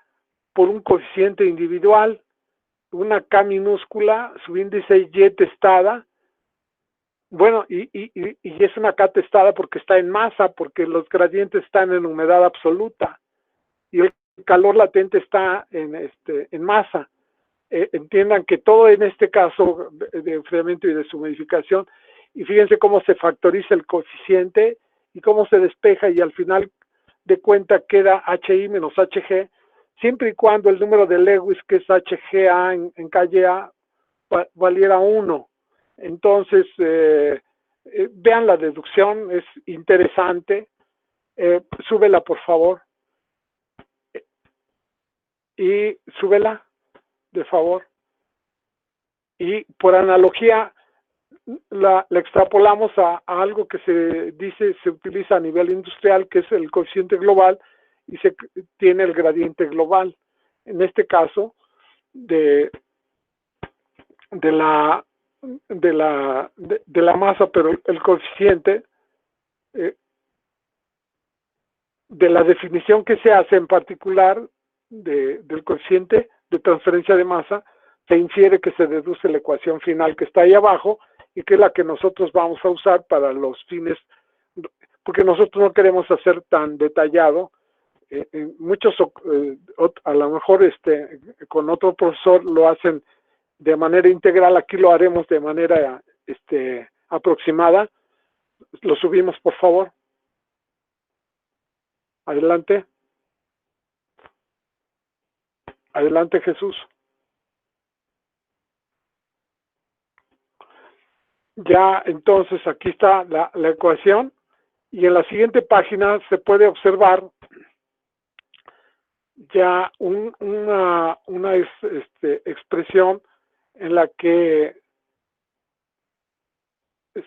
Speaker 1: por un coeficiente individual, una K minúscula, su índice Y testada. Bueno, y es una K testada porque está en masa, porque los gradientes están en humedad absoluta y el calor latente está en masa. entiendan que todo en este caso de enfriamiento y deshumidificación, y fíjense cómo se factoriza el coeficiente y cómo se despeja, y al final de cuenta queda HI menos HG, siempre y cuando el número de Lewis, que es HGA en calle A, valiera 1. Entonces, vean la deducción, es interesante. Súbela, por favor. Y súbela, de favor. Y por analogía, la extrapolamos a algo que se utiliza a nivel industrial, que es el coeficiente global, y se tiene el gradiente global. En este caso, de la masa, pero el coeficiente de la definición que se hace en particular del coeficiente de transferencia de masa, se infiere que se deduce la ecuación final que está ahí abajo y que es la que nosotros vamos a usar para los fines, porque nosotros no queremos hacer tan detallado. Muchos a lo mejor con otro profesor lo hacen de manera integral, aquí lo haremos de manera aproximada. Lo subimos, por favor. Adelante. Adelante, Jesús. Ya, entonces, aquí está la ecuación, y en la siguiente página se puede observar ya una expresión en la que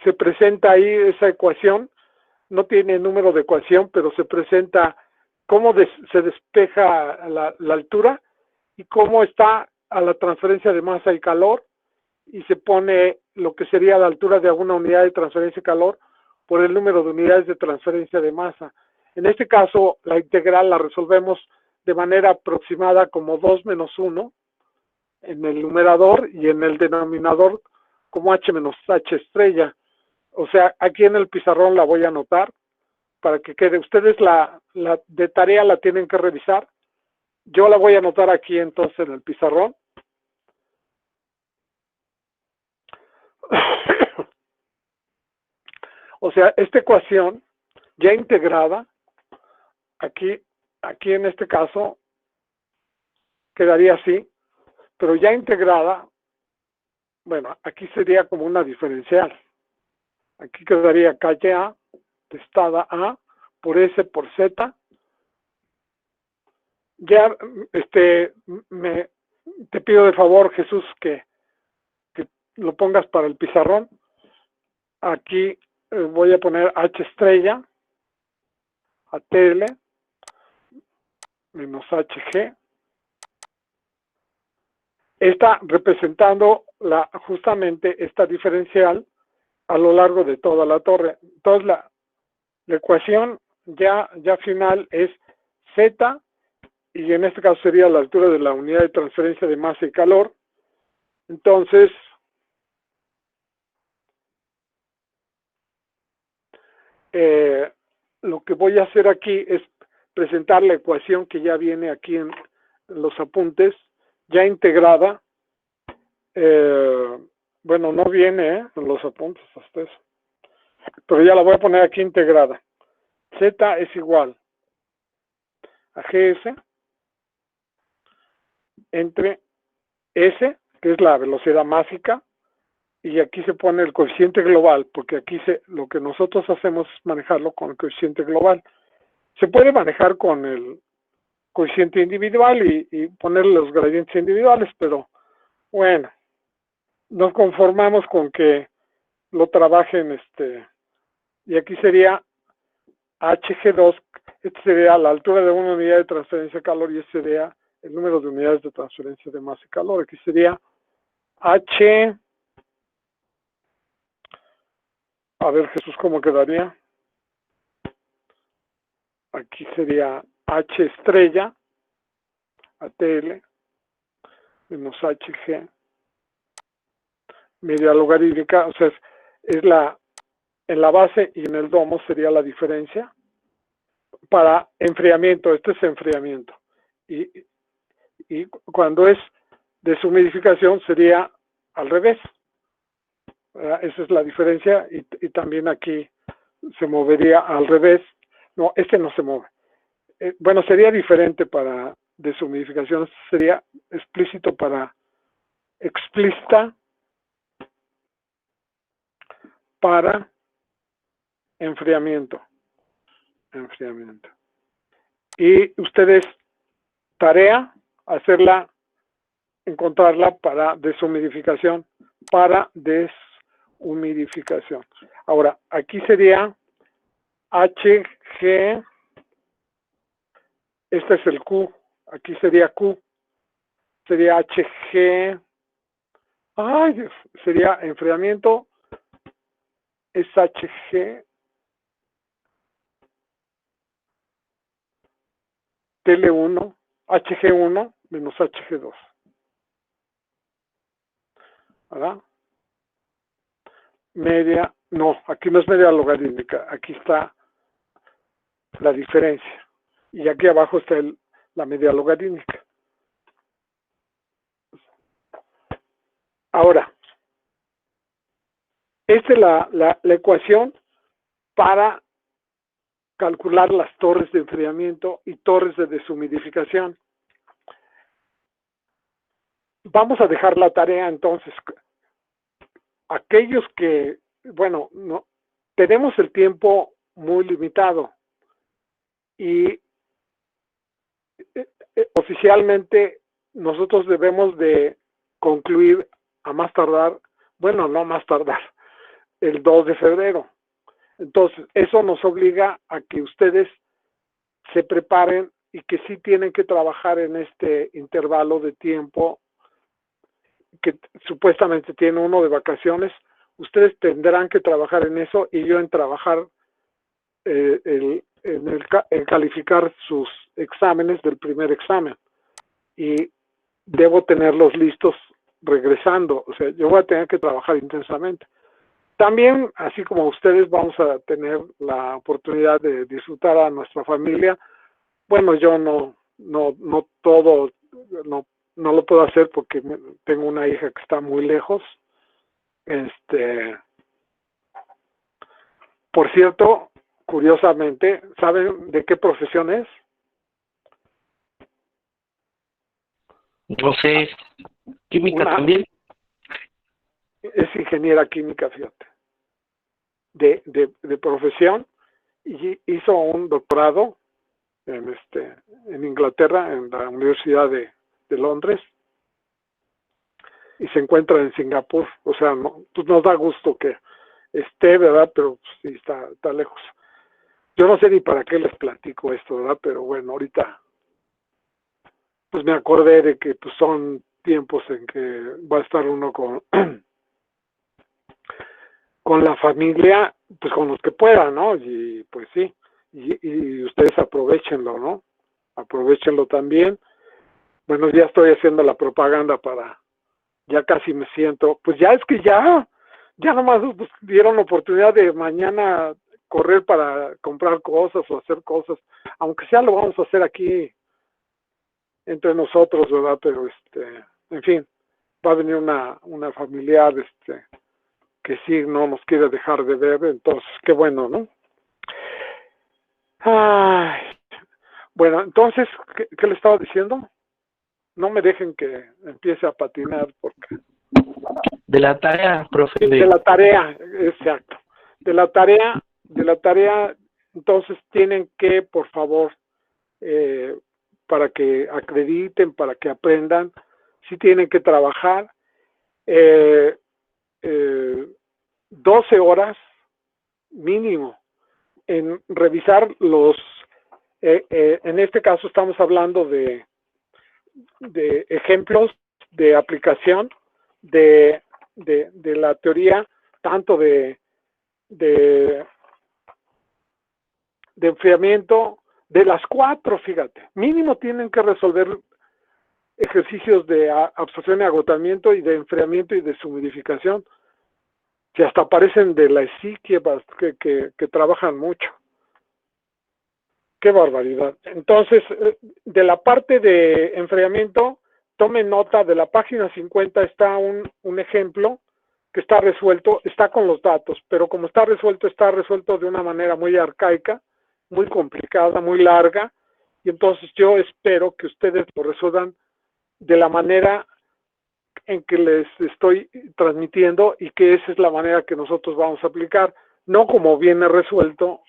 Speaker 1: se presenta ahí esa ecuación. No tiene número de ecuación, pero se presenta cómo se despeja la altura y cómo está a la transferencia de masa y calor, y se pone lo que sería la altura de alguna unidad de transferencia de calor por el número de unidades de transferencia de masa. En este caso, la integral la resolvemos de manera aproximada como 2 menos 1 en el numerador, y en el denominador como h menos h estrella. O sea, aquí en el pizarrón la voy a anotar para que quede. Ustedes la de tarea la tienen que revisar. Yo la voy a anotar aquí entonces en el pizarrón. O sea, esta ecuación ya integrada, aquí en este caso quedaría así, pero ya integrada, bueno, aquí sería como una diferencial. Aquí quedaría calle A, testada A, por S por Z. Ya, te pido de favor, Jesús, que lo pongas para el pizarrón. Aquí voy a poner H estrella, ATL, menos HG. Está representando justamente esta diferencial a lo largo de toda la torre. Entonces la ecuación ya final es Z, y en este caso sería la altura de la unidad de transferencia de masa y calor. Entonces, lo que voy a hacer aquí es presentar la ecuación que ya viene aquí en los apuntes, ya integrada. Bueno, no viene en los apuntes hasta eso, pero ya la voy a poner aquí integrada. Z es igual a GS entre S, que es la velocidad másica, y aquí se pone el coeficiente global, porque aquí lo que nosotros hacemos es manejarlo con el coeficiente global. Se puede manejar con el coeficiente individual y poner los gradientes individuales, pero bueno, nos conformamos con que lo trabajen y aquí sería HG2, este sería la altura de una unidad de transferencia de calor, y este sería el número de unidades de transferencia de masa y calor. Aquí sería H, a ver, Jesús, ¿cómo quedaría? Aquí sería H estrella, ATL, menos HG, media logarítmica, o sea, es en la base y en el domo sería la diferencia para enfriamiento. Este es enfriamiento. Y cuando es deshumidificación sería al revés. Esa es la diferencia y también aquí se movería al revés. No, este no se mueve. Bueno, sería diferente para deshumidificación, sería explícita para enfriamiento. Y ustedes, tarea, encontrarla para deshumidificación. Ahora, aquí sería HG, este es el Q, aquí sería Q, sería HG, sería enfriamiento, es HG, TL1, HG1 menos HG2. ¿Verdad? Media, no, aquí no es media logarítmica, aquí está la diferencia. Y aquí abajo está la media logarítmica. Ahora, esta es la ecuación para calcular las torres de enfriamiento y torres de deshumidificación. Vamos a dejar la tarea entonces. Aquellos que, bueno, no tenemos el tiempo muy limitado y oficialmente nosotros debemos de concluir a más tardar, bueno, no más tardar, el 2 de febrero. Entonces, eso nos obliga a que ustedes se preparen y que sí tienen que trabajar en este intervalo de tiempo que supuestamente tiene uno de vacaciones. Ustedes tendrán que trabajar en eso y yo en trabajar en calificar sus exámenes del primer examen. Y debo tenerlos listos regresando. O sea, yo voy a tener que trabajar intensamente. También, así como ustedes, vamos a tener la oportunidad de disfrutar a nuestra familia. Bueno, yo no lo puedo hacer porque tengo una hija que está muy lejos. Por cierto, curiosamente, ¿saben de qué profesión es?
Speaker 10: No sé, química también.
Speaker 1: Es ingeniera química, fíjate. De profesión, y hizo un doctorado en Inglaterra, en la Universidad de Londres, y se encuentra en Singapur. O sea, pues nos da gusto que esté, ¿verdad? Pero sí está lejos. Yo no sé ni para qué les platico esto, ¿verdad? Pero bueno, ahorita pues me acordé de que pues son tiempos en que va a estar uno con la familia, pues con los que pueda, ¿no? Y pues sí, y ustedes aprovechenlo, ¿no? Aprovechenlo también. Bueno, ya estoy haciendo la propaganda ya casi me siento, pues ya es que ya nomás pues, dieron la oportunidad de mañana correr para comprar cosas o hacer cosas, aunque sea lo vamos a hacer aquí entre nosotros, ¿verdad? Pero en fin, va a venir una familiar que sí no nos quiere dejar de ver, entonces qué bueno, ¿no? Ay, bueno, entonces, ¿qué le estaba diciendo? No me dejen que empiece a patinar porque...
Speaker 10: De la tarea, profe.
Speaker 1: De la tarea, exacto. De la tarea, entonces tienen que, por favor, para que acrediten, para que aprendan, sí tienen que trabajar 12 horas mínimo en revisar en este caso estamos hablando de ejemplos de aplicación de la teoría, tanto de enfriamiento, de las 4, fíjate, mínimo tienen que resolver ejercicios de absorción y agotamiento y de enfriamiento y deshumidificación, que hasta aparecen de la psique que trabajan mucho. ¡Qué barbaridad! Entonces, de la parte de enfriamiento, tomen nota de la página 50, está un ejemplo que está resuelto, está con los datos, pero como está resuelto de una manera muy arcaica, muy complicada, muy larga, y entonces yo espero que ustedes lo resuelvan de la manera en que les estoy transmitiendo y que esa es la manera que nosotros vamos a aplicar, no como viene resuelto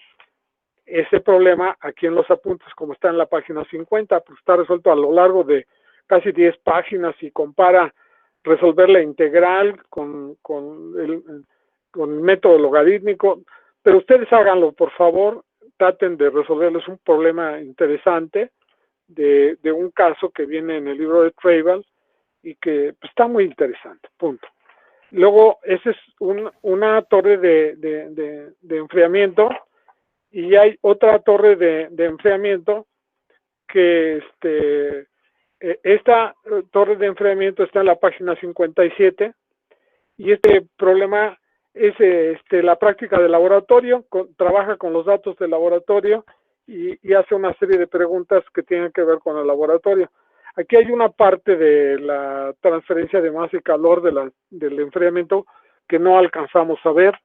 Speaker 1: ese problema aquí en los apuntes, como está en la página 50, pues está resuelto a lo largo de casi 10 páginas y compara resolver la integral con el método logarítmico, pero ustedes háganlo, por favor, traten de resolverles un problema interesante de un caso que viene en el libro de Travel y que pues, está muy interesante, punto. Luego, esa es una torre de enfriamiento, y hay otra torre de enfriamiento que esta torre de enfriamiento está en la página 57, y este problema es la práctica de laboratorio, trabaja con los datos del laboratorio y hace una serie de preguntas que tienen que ver con el laboratorio. Aquí hay una parte de la transferencia de masa y calor del enfriamiento que no alcanzamos a ver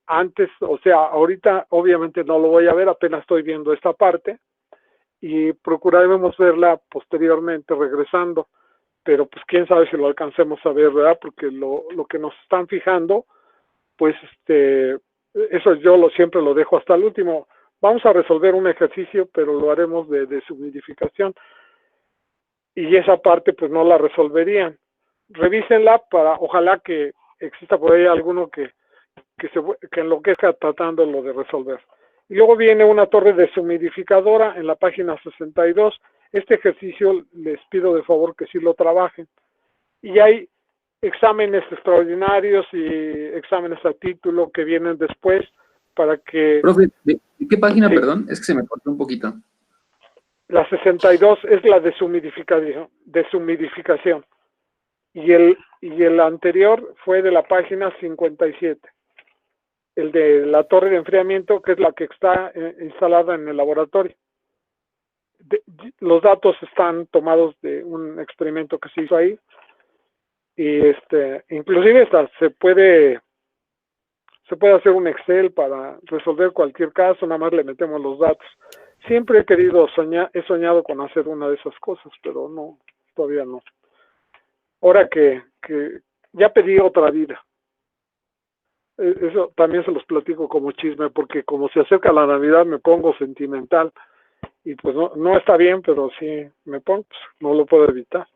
Speaker 1: antes, o sea, ahorita obviamente no lo voy a ver, apenas estoy viendo esta parte y procuraremos verla posteriormente regresando, pero pues quién sabe si lo alcancemos a ver, ¿verdad? Porque lo que nos están fijando, pues eso yo siempre lo dejo hasta el último. Vamos a resolver un ejercicio, pero lo haremos de deshumidificación, y esa parte pues no la resolverían. Revísenla ojalá que exista por ahí alguno que enloquezca tratándolo de resolver. Y luego viene una torre deshumidificadora en la página 62. Este ejercicio les pido de favor que sí lo trabajen. Y hay exámenes extraordinarios y exámenes a título que vienen después para que...
Speaker 5: Profe, ¿de qué página,
Speaker 1: sí,
Speaker 5: perdón? Es que se me cortó un poquito.
Speaker 1: La 62 es la deshumidificación. Y el anterior fue de la página 57. El de la torre de enfriamiento, que es la que está instalada en el laboratorio. Los datos están tomados de un experimento que se hizo ahí, y inclusive se puede hacer un Excel para resolver cualquier caso, nada más le metemos los datos. Siempre he soñado con hacer una de esas cosas, pero no, todavía no. Ahora que ya pedí otra vida. Eso también se los platico como chisme, porque como se acerca la Navidad me pongo sentimental, y pues no está bien, pero sí me pongo, pues, no lo puedo evitar.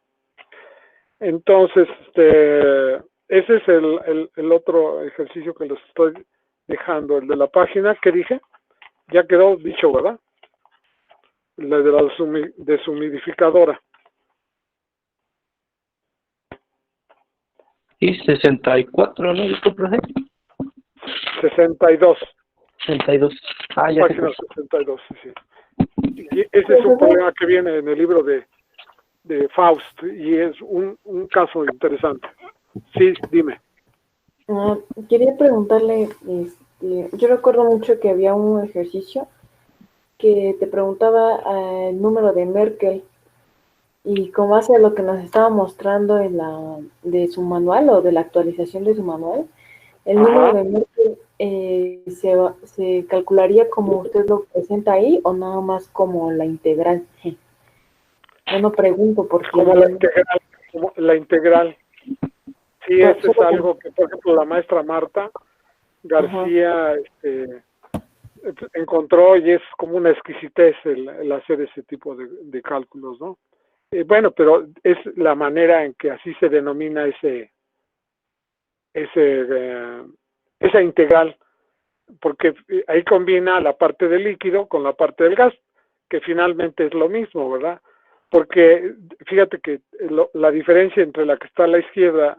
Speaker 1: Entonces, ese es el otro ejercicio que les estoy dejando, el de la página que dije, ya quedó dicho, ¿verdad? La de la deshumidificadora.
Speaker 10: Y 64, ¿no? ¿Listo, profe?
Speaker 1: 62.
Speaker 10: 62. Ah, ya
Speaker 1: Página 62, sí. Y ese es un problema que viene en el libro de Faust, y es un caso interesante. Sí, dime.
Speaker 4: Quería preguntarle, yo recuerdo mucho que había un ejercicio que te preguntaba el número de Merkel, y con base a lo que nos estaba mostrando de su manual o de la actualización de su manual, el número de Merkel se calcularía como usted lo presenta ahí, o nada más como la integral. Yo no pregunto porque...
Speaker 1: Como la integral. Sí, eso es algo que, por ejemplo, la maestra Marta García encontró, y es como una exquisitez el hacer ese tipo de cálculos, ¿no? Bueno, pero es la manera en que así se denomina esa integral, porque ahí combina la parte del líquido con la parte del gas, que finalmente es lo mismo, ¿verdad? Porque fíjate que la diferencia entre la que está a la izquierda,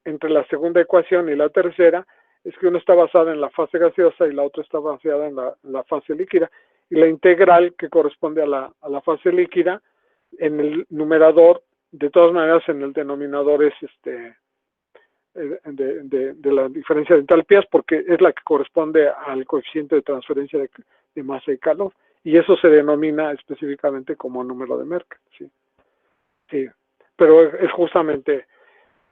Speaker 1: entre la segunda ecuación y la tercera, es que una está basada en la fase gaseosa y la otra está basada en la fase líquida. Y la integral, que corresponde a la fase líquida, en el numerador, de todas maneras en el denominador es de la diferencia de entalpías, porque es la que corresponde al coeficiente de transferencia de masa y calor, y eso se denomina específicamente como número de Merkel. Sí. pero es justamente,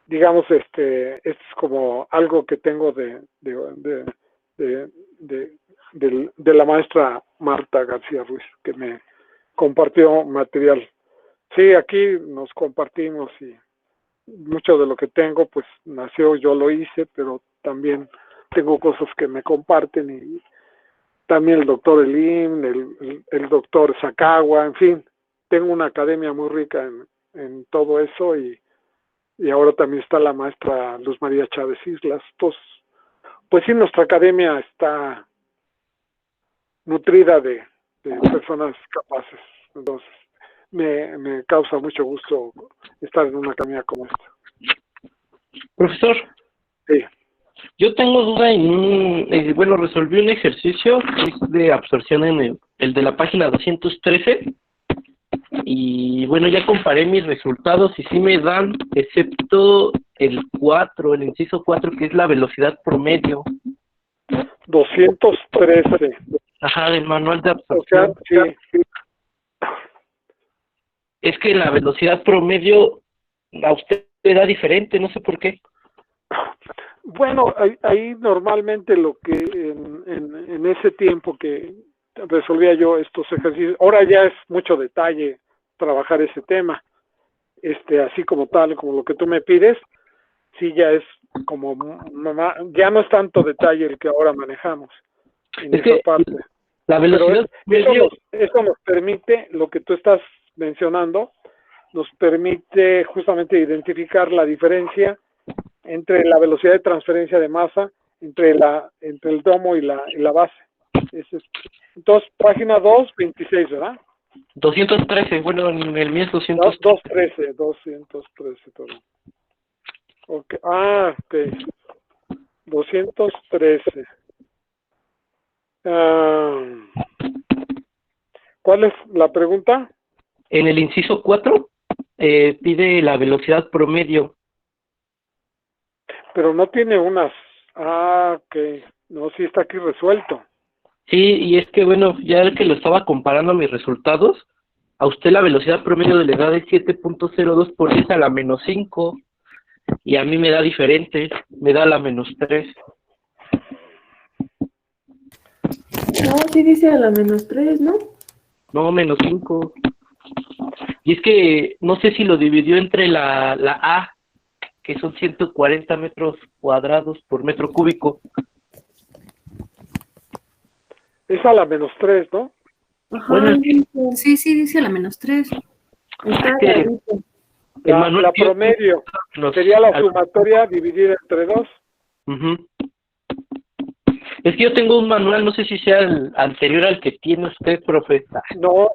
Speaker 1: digamos, es como algo que tengo de la maestra Marta García Ruiz, que me compartió material. Sí, aquí nos compartimos y mucho de lo que tengo, pues nació, yo lo hice, pero también tengo cosas que me comparten y también el doctor Elim, el doctor Sacagua, en fin, tengo una academia muy rica en todo eso y ahora también está la maestra Luz María Chávez Islas. Entonces, pues sí, nuestra academia está nutrida de personas capaces. Entonces, me causa mucho gusto estar en una academia como esta.
Speaker 10: Profesor,
Speaker 1: Sí.
Speaker 10: yo tengo duda bueno, resolví un ejercicio que es de absorción en el de la página 213 y bueno, ya comparé mis resultados y sí me dan, excepto el 4, el inciso 4, que es la velocidad promedio.
Speaker 1: 213.
Speaker 10: Ajá, del manual de
Speaker 1: O sea,
Speaker 10: absorción.
Speaker 1: sí.
Speaker 10: Es que la velocidad promedio a usted le da diferente, no sé por qué.
Speaker 1: Bueno, ahí normalmente lo que en ese tiempo que resolvía yo estos ejercicios, ahora ya es mucho detalle trabajar ese tema, así como tal, como lo que tú me pides, sí ya es como, ya no es tanto detalle el que ahora manejamos en
Speaker 10: Es
Speaker 1: esa
Speaker 10: que
Speaker 1: parte.
Speaker 10: la velocidad promedio...
Speaker 1: eso nos permite, lo que tú estás mencionando, nos permite justamente identificar la diferencia entre la velocidad de transferencia de masa entre el domo y la base. Entonces, página 226, ¿verdad?
Speaker 10: 213, bueno, en el mío es 213.
Speaker 1: 213, perdón. Okay. Ok. 213. ¿Cuál es la pregunta?
Speaker 10: En el inciso 4 pide la velocidad promedio.
Speaker 1: Pero no tiene unas. Ok. No, sí está aquí resuelto.
Speaker 10: Sí, y es que bueno, ya que lo estaba comparando a mis resultados, a usted la velocidad promedio le da de 7.02 por 10 a la menos 5, y a mí me da diferente, me da la menos 3.
Speaker 4: No, sí dice a la menos 3, ¿no?
Speaker 10: No, menos 5. Y es que no sé si lo dividió entre la A, que son 140 metros cuadrados por metro cúbico.
Speaker 1: Es a la menos 3, ¿no?
Speaker 4: Ajá,
Speaker 10: Bueno,
Speaker 11: Sí, dice a la menos 3.
Speaker 4: está
Speaker 10: que-
Speaker 4: clarito.
Speaker 1: La promedio sería la sumatoria dividida entre 2.
Speaker 10: Ujú. Es que yo tengo un manual, no sé si sea el anterior al que tiene usted, profe.
Speaker 1: No,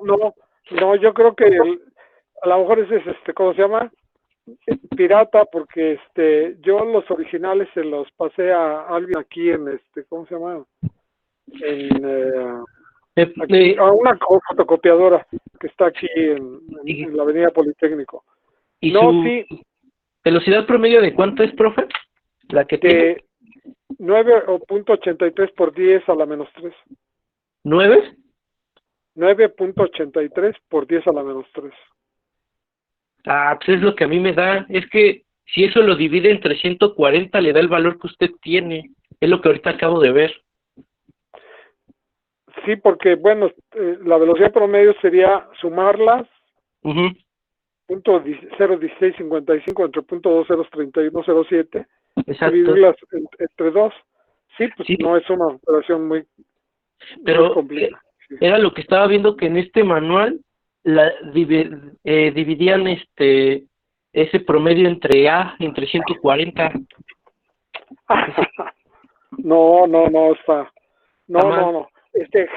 Speaker 1: yo creo que a lo mejor ese es ¿cómo se llama? Pirata, porque yo los originales se los pasé a alguien aquí en ¿cómo se llama? Aquí, a una fotocopiadora que está aquí en la Avenida Politécnico.
Speaker 10: ¿Y
Speaker 1: no,
Speaker 10: su
Speaker 1: sí,
Speaker 10: velocidad promedio de cuánto es, profe? La que tiene
Speaker 1: 9.83 por 10 a la menos 3.
Speaker 10: 9.
Speaker 1: 9.83 por 10 a la menos 3.
Speaker 10: Ah, pues es lo que a mí me da. Es que si eso lo divide entre 140, le da el valor que usted tiene. Es lo que ahorita acabo de ver.
Speaker 1: Sí, porque, bueno, la velocidad promedio sería sumarlas,
Speaker 10: Ujú.
Speaker 1: punto 0.1655 entre punto 203107,
Speaker 10: Exacto.
Speaker 1: dividirlas entre 2. Sí, pues
Speaker 10: Sí.
Speaker 1: no es una operación muy
Speaker 10: Pero
Speaker 1: complicada.
Speaker 10: era lo que estaba viendo, que en este manual dividían ese promedio entre A, entre 140.
Speaker 1: No, está.
Speaker 10: Está mal.
Speaker 1: No.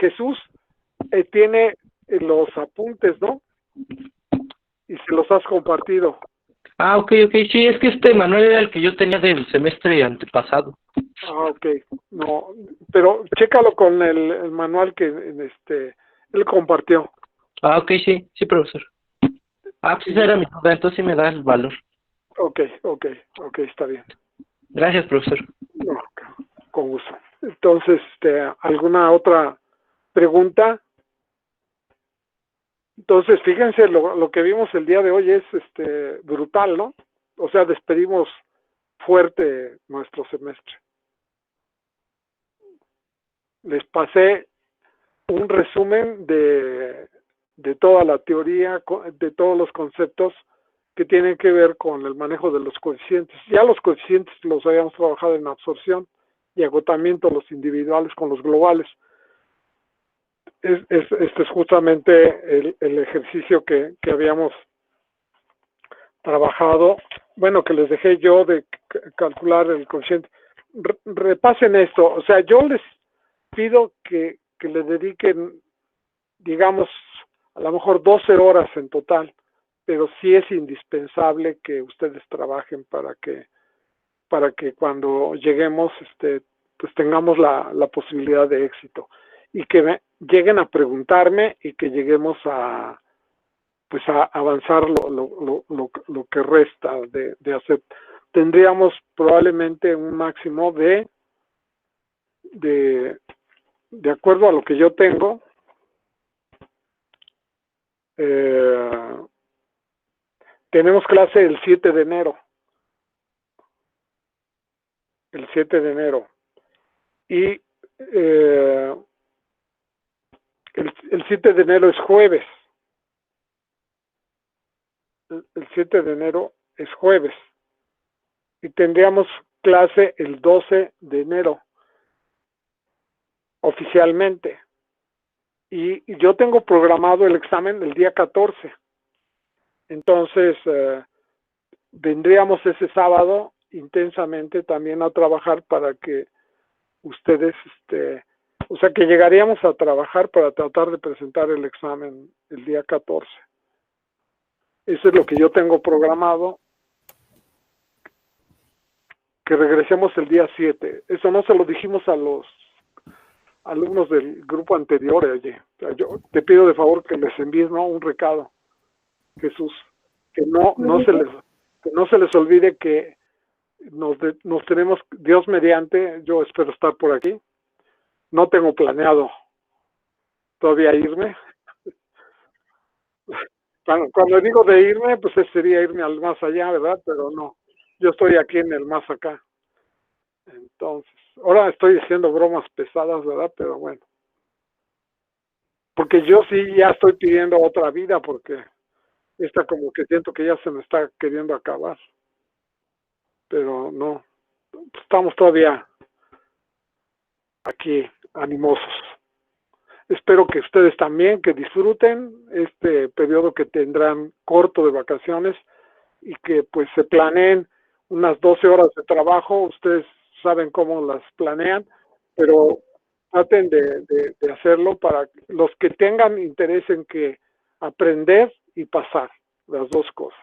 Speaker 1: Jesús tiene los apuntes, ¿no? Y se los has compartido.
Speaker 10: Ah, ok, sí, es que este manual era el que yo tenía del semestre antepasado.
Speaker 1: Ok. No, pero chécalo con el manual que él compartió.
Speaker 10: Ah, ok, sí, profesor. Ah, pues esa era mi duda, entonces sí me da el valor.
Speaker 1: Ok, está bien.
Speaker 10: Gracias, profesor.
Speaker 1: No, con gusto. Entonces, ¿alguna otra pregunta? Entonces, fíjense, lo que vimos el día de hoy es brutal, ¿no? O sea, despedimos fuerte nuestro semestre. Les pasé un resumen de toda la teoría, de todos los conceptos que tienen que ver con el manejo de los coeficientes. Ya los coeficientes los habíamos trabajado en absorción y agotamiento, los individuales con los globales. Este es justamente el ejercicio que habíamos trabajado, bueno, que les dejé yo de calcular el coeficiente. Repasen esto, o sea, yo les pido que le dediquen, digamos, a lo mejor 12 horas en total, pero sí es indispensable que ustedes trabajen para que cuando lleguemos, pues tengamos la posibilidad de éxito y que lleguen a preguntarme y que lleguemos a avanzar lo que resta de hacer. Tendríamos probablemente un máximo de acuerdo a lo que yo tengo, tenemos clase el 7 de enero. El 7 de enero. Y el 7 de enero es jueves. El 7 de enero es jueves. Y tendríamos clase el 12 de enero. Oficialmente. Y yo tengo programado el examen el día 14. Entonces, vendríamos ese sábado intensamente también a trabajar para que ustedes, o sea, que llegaríamos a trabajar para tratar de presentar el examen el día 14. Eso es lo que yo tengo programado, que regresemos el día 7. Eso no se lo dijimos a los alumnos del grupo anterior, oye. O sea, yo te pido de favor que les envíes, ¿no?, un recado, Jesús, que no se les olvide que nos tenemos, Dios mediante, yo espero estar por aquí. No tengo planeado todavía irme. Cuando digo de irme, pues sería irme al más allá, ¿verdad? Pero no, yo estoy aquí en el más acá. Entonces, ahora estoy haciendo bromas pesadas, ¿verdad? Pero bueno. Porque yo sí ya estoy pidiendo otra vida, porque esta como que siento que ya se me está queriendo acabar. Pero no, estamos todavía aquí animosos. Espero que ustedes también, que disfruten este periodo que tendrán corto de vacaciones y que pues se planeen unas 12 horas de trabajo. Ustedes saben cómo las planean, pero traten de hacerlo para los que tengan interés en que aprender y pasar, las dos cosas.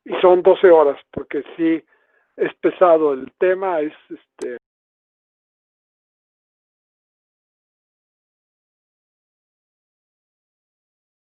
Speaker 1: Y son 12 horas, porque sí es pesado el tema, es